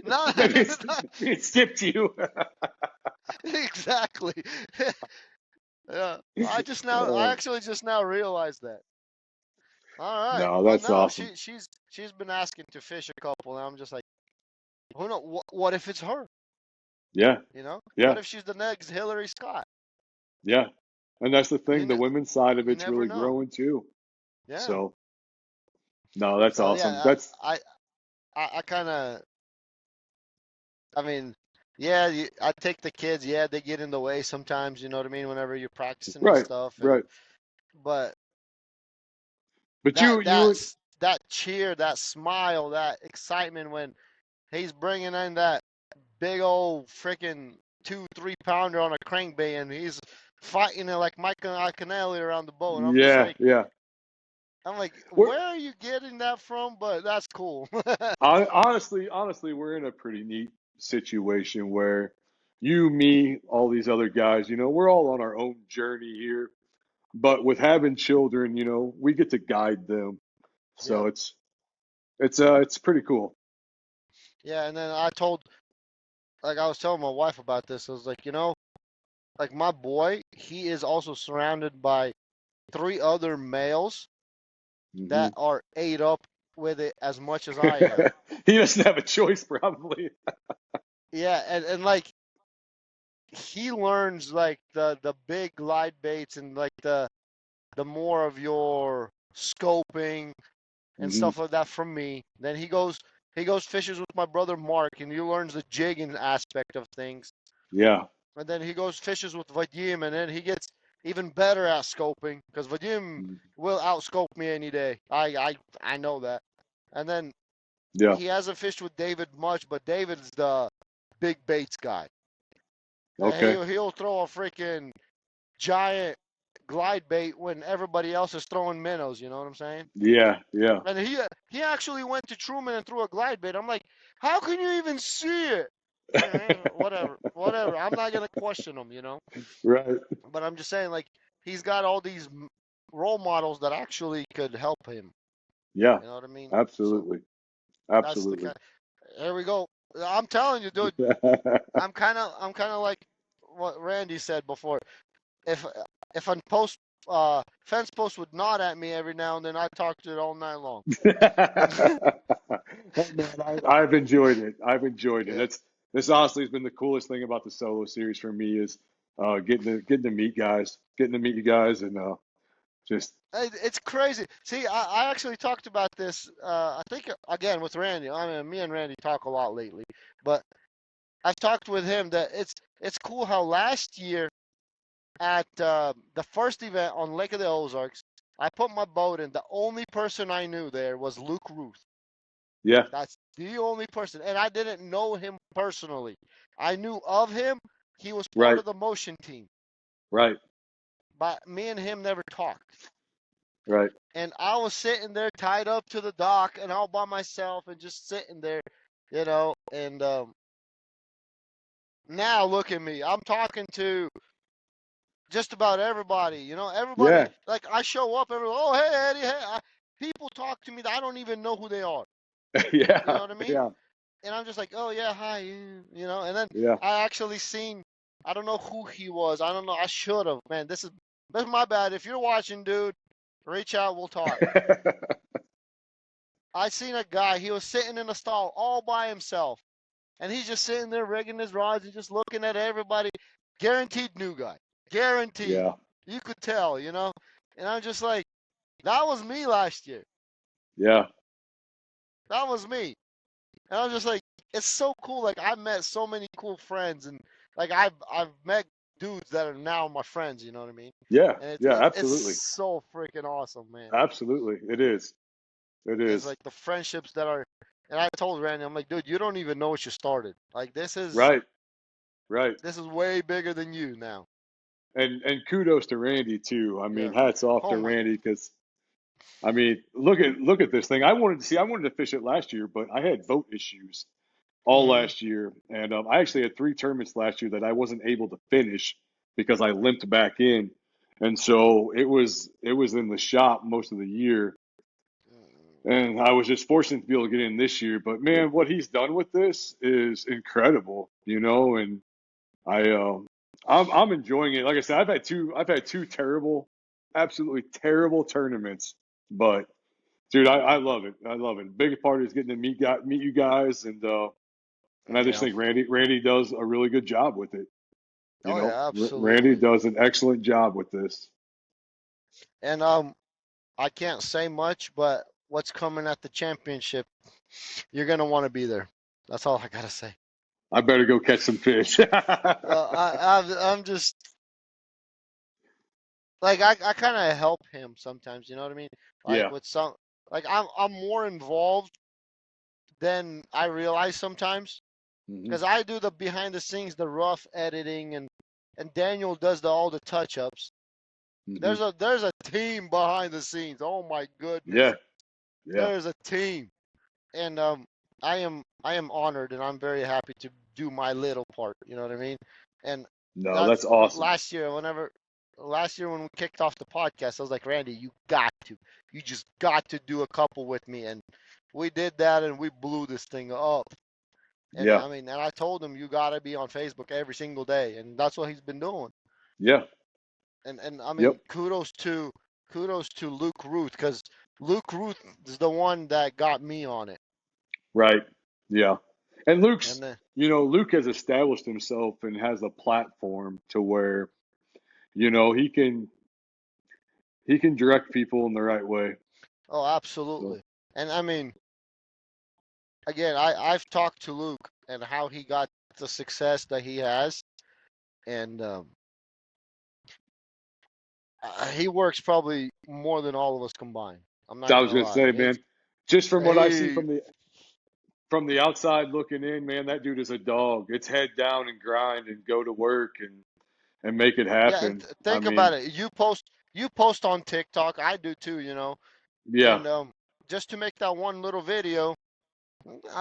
Not, Maybe it skipped you. exactly. Yeah. I Oh, actually just now realized that. All right, no, but that's no, awesome. she's been asking to fish a couple, and I'm just like, who know? What if it's her? Yeah, You know, yeah, what if she's the next Hillary Scott? yeah. And that's the You thing. The ne- women's side of you it's never really know. growing too. Yeah. So, no, that's So awesome. yeah, That's I kind of, I mean, yeah, I take the kids. Yeah, they get in the way sometimes. You know what I mean? Whenever you're practicing and right, stuff, and right. but But you were, that cheer, that smile, that excitement when he's bringing in that big old freaking 2 3 pounder on a crankbait, and he's fighting it like Mike Iaconelli around the boat, and yeah, yeah. I'm like, We're where are you getting that from? But that's cool. honestly, we're in a pretty neat situation where you, me, all these other guys, we're all on our own journey here. But with having children, we get to guide them. So Yep. it's pretty cool. Yeah, and then like I was telling my wife about this. I was like, like my boy, he is also surrounded by 3 other males Hmm. that are ate up with it as much as I am. He doesn't have a choice, probably. Yeah, and like he learns like the big glide baits and like the more of your scoping and Hmm. stuff like that from me. Then he goes fishes with my brother Mark, and he learns the jigging aspect of things. Yeah. And then he goes fishes with Vadim, and then he gets even better at scoping because Vadim Mhm. will outscope me any day. I know that. And then Yeah. he hasn't fished with David much, but David's the big baits guy. Okay. He'll throw a freaking giant glide bait when everybody else is throwing minnows. You know what I'm saying? Yeah. Yeah. And he actually went to Truman and threw a glide bait. I'm like, how can you even see it? Whatever, whatever. I'm not gonna question him. Right. But I'm just saying, like, he's got all these role models that actually could help him. Yeah. You know what I mean? So Absolutely. that's the Absolutely. kind. Here we go. I'm telling you, dude. I'm kind of like what Randy said before. If if a fence post would nod at me every now and then, I talk to it all night long. Hey, man, I've enjoyed it. I've enjoyed it. Yeah. This honestly has been the coolest thing about the solo series for me is getting to meet guys, getting to meet you guys, and just It's crazy. See, I actually talked about this. I think again with Randy. I mean, me and Randy talk a lot lately, but I've talked with him that it's cool how last year at the first event on Lake of the Ozarks, I put my boat in. The only person I knew there was Luke Ruth. yeah, That's the only person, and I didn't know him personally. I knew of him. He was part right, of the motion team, right, but me and him never talked. right. And I was sitting there tied up to the dock and all by myself and just sitting there, and now look at me. I'm talking to just about everybody, everybody, Yeah, like I show up, everyone, oh, hey, Eddie, hey, people talk to me that I don't even know who they are. You yeah, know what I mean? yeah, And I'm just like, oh, yeah, hi, and then yeah. I actually I don't know who he was. I don't know. I should have, man. This is my bad. If you're watching, dude, reach out. We'll talk. I seen a guy. He was sitting in a stall all by himself, and he's just sitting there rigging his rods and just looking at everybody. Guaranteed new guy. Guaranteed. Yeah, You could tell, And I'm just like, that was me last year. yeah, That was me. And I'm just like, it's so cool. Like I met so many cool friends, and like I've met dudes that are now my friends. You know what I mean? Yeah, And yeah, it's absolutely. so freaking awesome, man. Absolutely. It is. It It's is. like the friendships that are. And I told Randy, I'm like, dude, you don't even know what you started. Like Right. Right. this is way bigger than you now. And kudos to Randy too. I mean, Yeah. hats off Oh to my. Randy because I mean, look at this thing. I wanted to fish it last year, but I had boat issues all Hmm. last year, and I actually had three tournaments last year that I wasn't able to finish because I limped back in, and so it was in the shop most of the year, and I was just fortunate to be able to get in this year. But man, what he's done with this is incredible, you know, and I I'm enjoying it. Like I said, I've had two terrible, absolutely terrible tournaments, but dude, I love it. I love it. Biggest part is getting to meet you guys, and I just Yeah. think Randy does a really good job with it. You Oh know, yeah, Randy absolutely. does an excellent job with this. And I can't say much, but what's coming at the championship, you're gonna want to be there. That's all I gotta say. I better go catch some fish. I'm just like I kind of help him sometimes. You know what I mean? Like Yeah. with some, like I'm more involved than I realize sometimes Hmm. because I do the behind the scenes, the rough editing, and Daniel does all the touch ups. Hmm. There's a team behind the scenes. Oh my Yeah. goodness, Yeah. there's a team. And I am honored and I'm very happy to do my little part. You know what I mean? And No, that's that's awesome. last year when we kicked off the podcast, I was like, Randy, you just got to do a couple with me, and we did that, and we blew this thing up. And Yeah. I mean, and I told him you got to be on Facebook every single day, and that's what he's been doing. Yeah. And I Yep. mean, kudos to Luke Ruth because Luke Ruth is the one that got me on it. Right. Yeah. And And then, Luke has established himself and has a platform to where, he can direct people in the right way. oh, So absolutely. And I mean, again, I've talked to Luke and how he got the success that he has, and he works probably more than all of us combined. I'm not I was gonna gonna lie. say, man, just from what I see He from the outside looking in, man, that dude is a dog. It's head down and grind and go to work and make it yeah, and happen. I think about mean, it. You post on TikTok. I do too, you know. yeah, And just to make that one little video,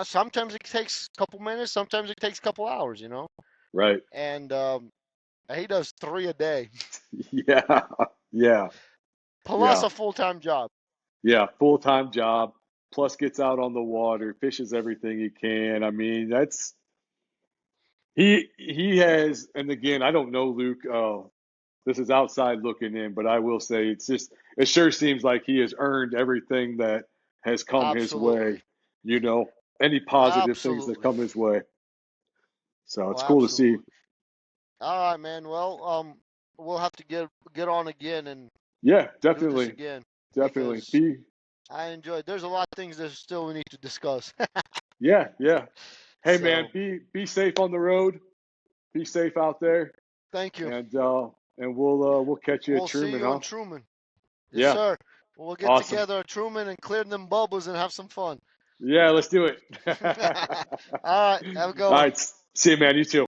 sometimes it takes a couple minutes, sometimes it takes a couple hours, you know. right. And he does 3 a day Yeah, yeah, plus yeah, a full-time job. yeah. Full-time job, plus gets out on the water, fishes everything he can. I mean, that's he has, and again, I don't know Luke. This is outside looking in, but I will say it sure seems like he has earned everything that has come his way. Absolutely. You know, any positive things that Absolutely. come his way. So Oh, it's cool to see. absolutely. All right, man. Well, we'll have to get on again and Yeah, do this definitely, again definitely. because I enjoyed. There's a lot of things that still we need to discuss. Yeah, yeah. Hey man, So, be safe on the road. Be safe out there, thank you. and we'll catch you at We'll see Truman, you in huh? Truman. Yes, Yeah, sir. We'll get awesome. together at Truman and clear them bubbles and have some fun. Yeah, let's do it. All right. Have a good All one. right, see you, man. You too.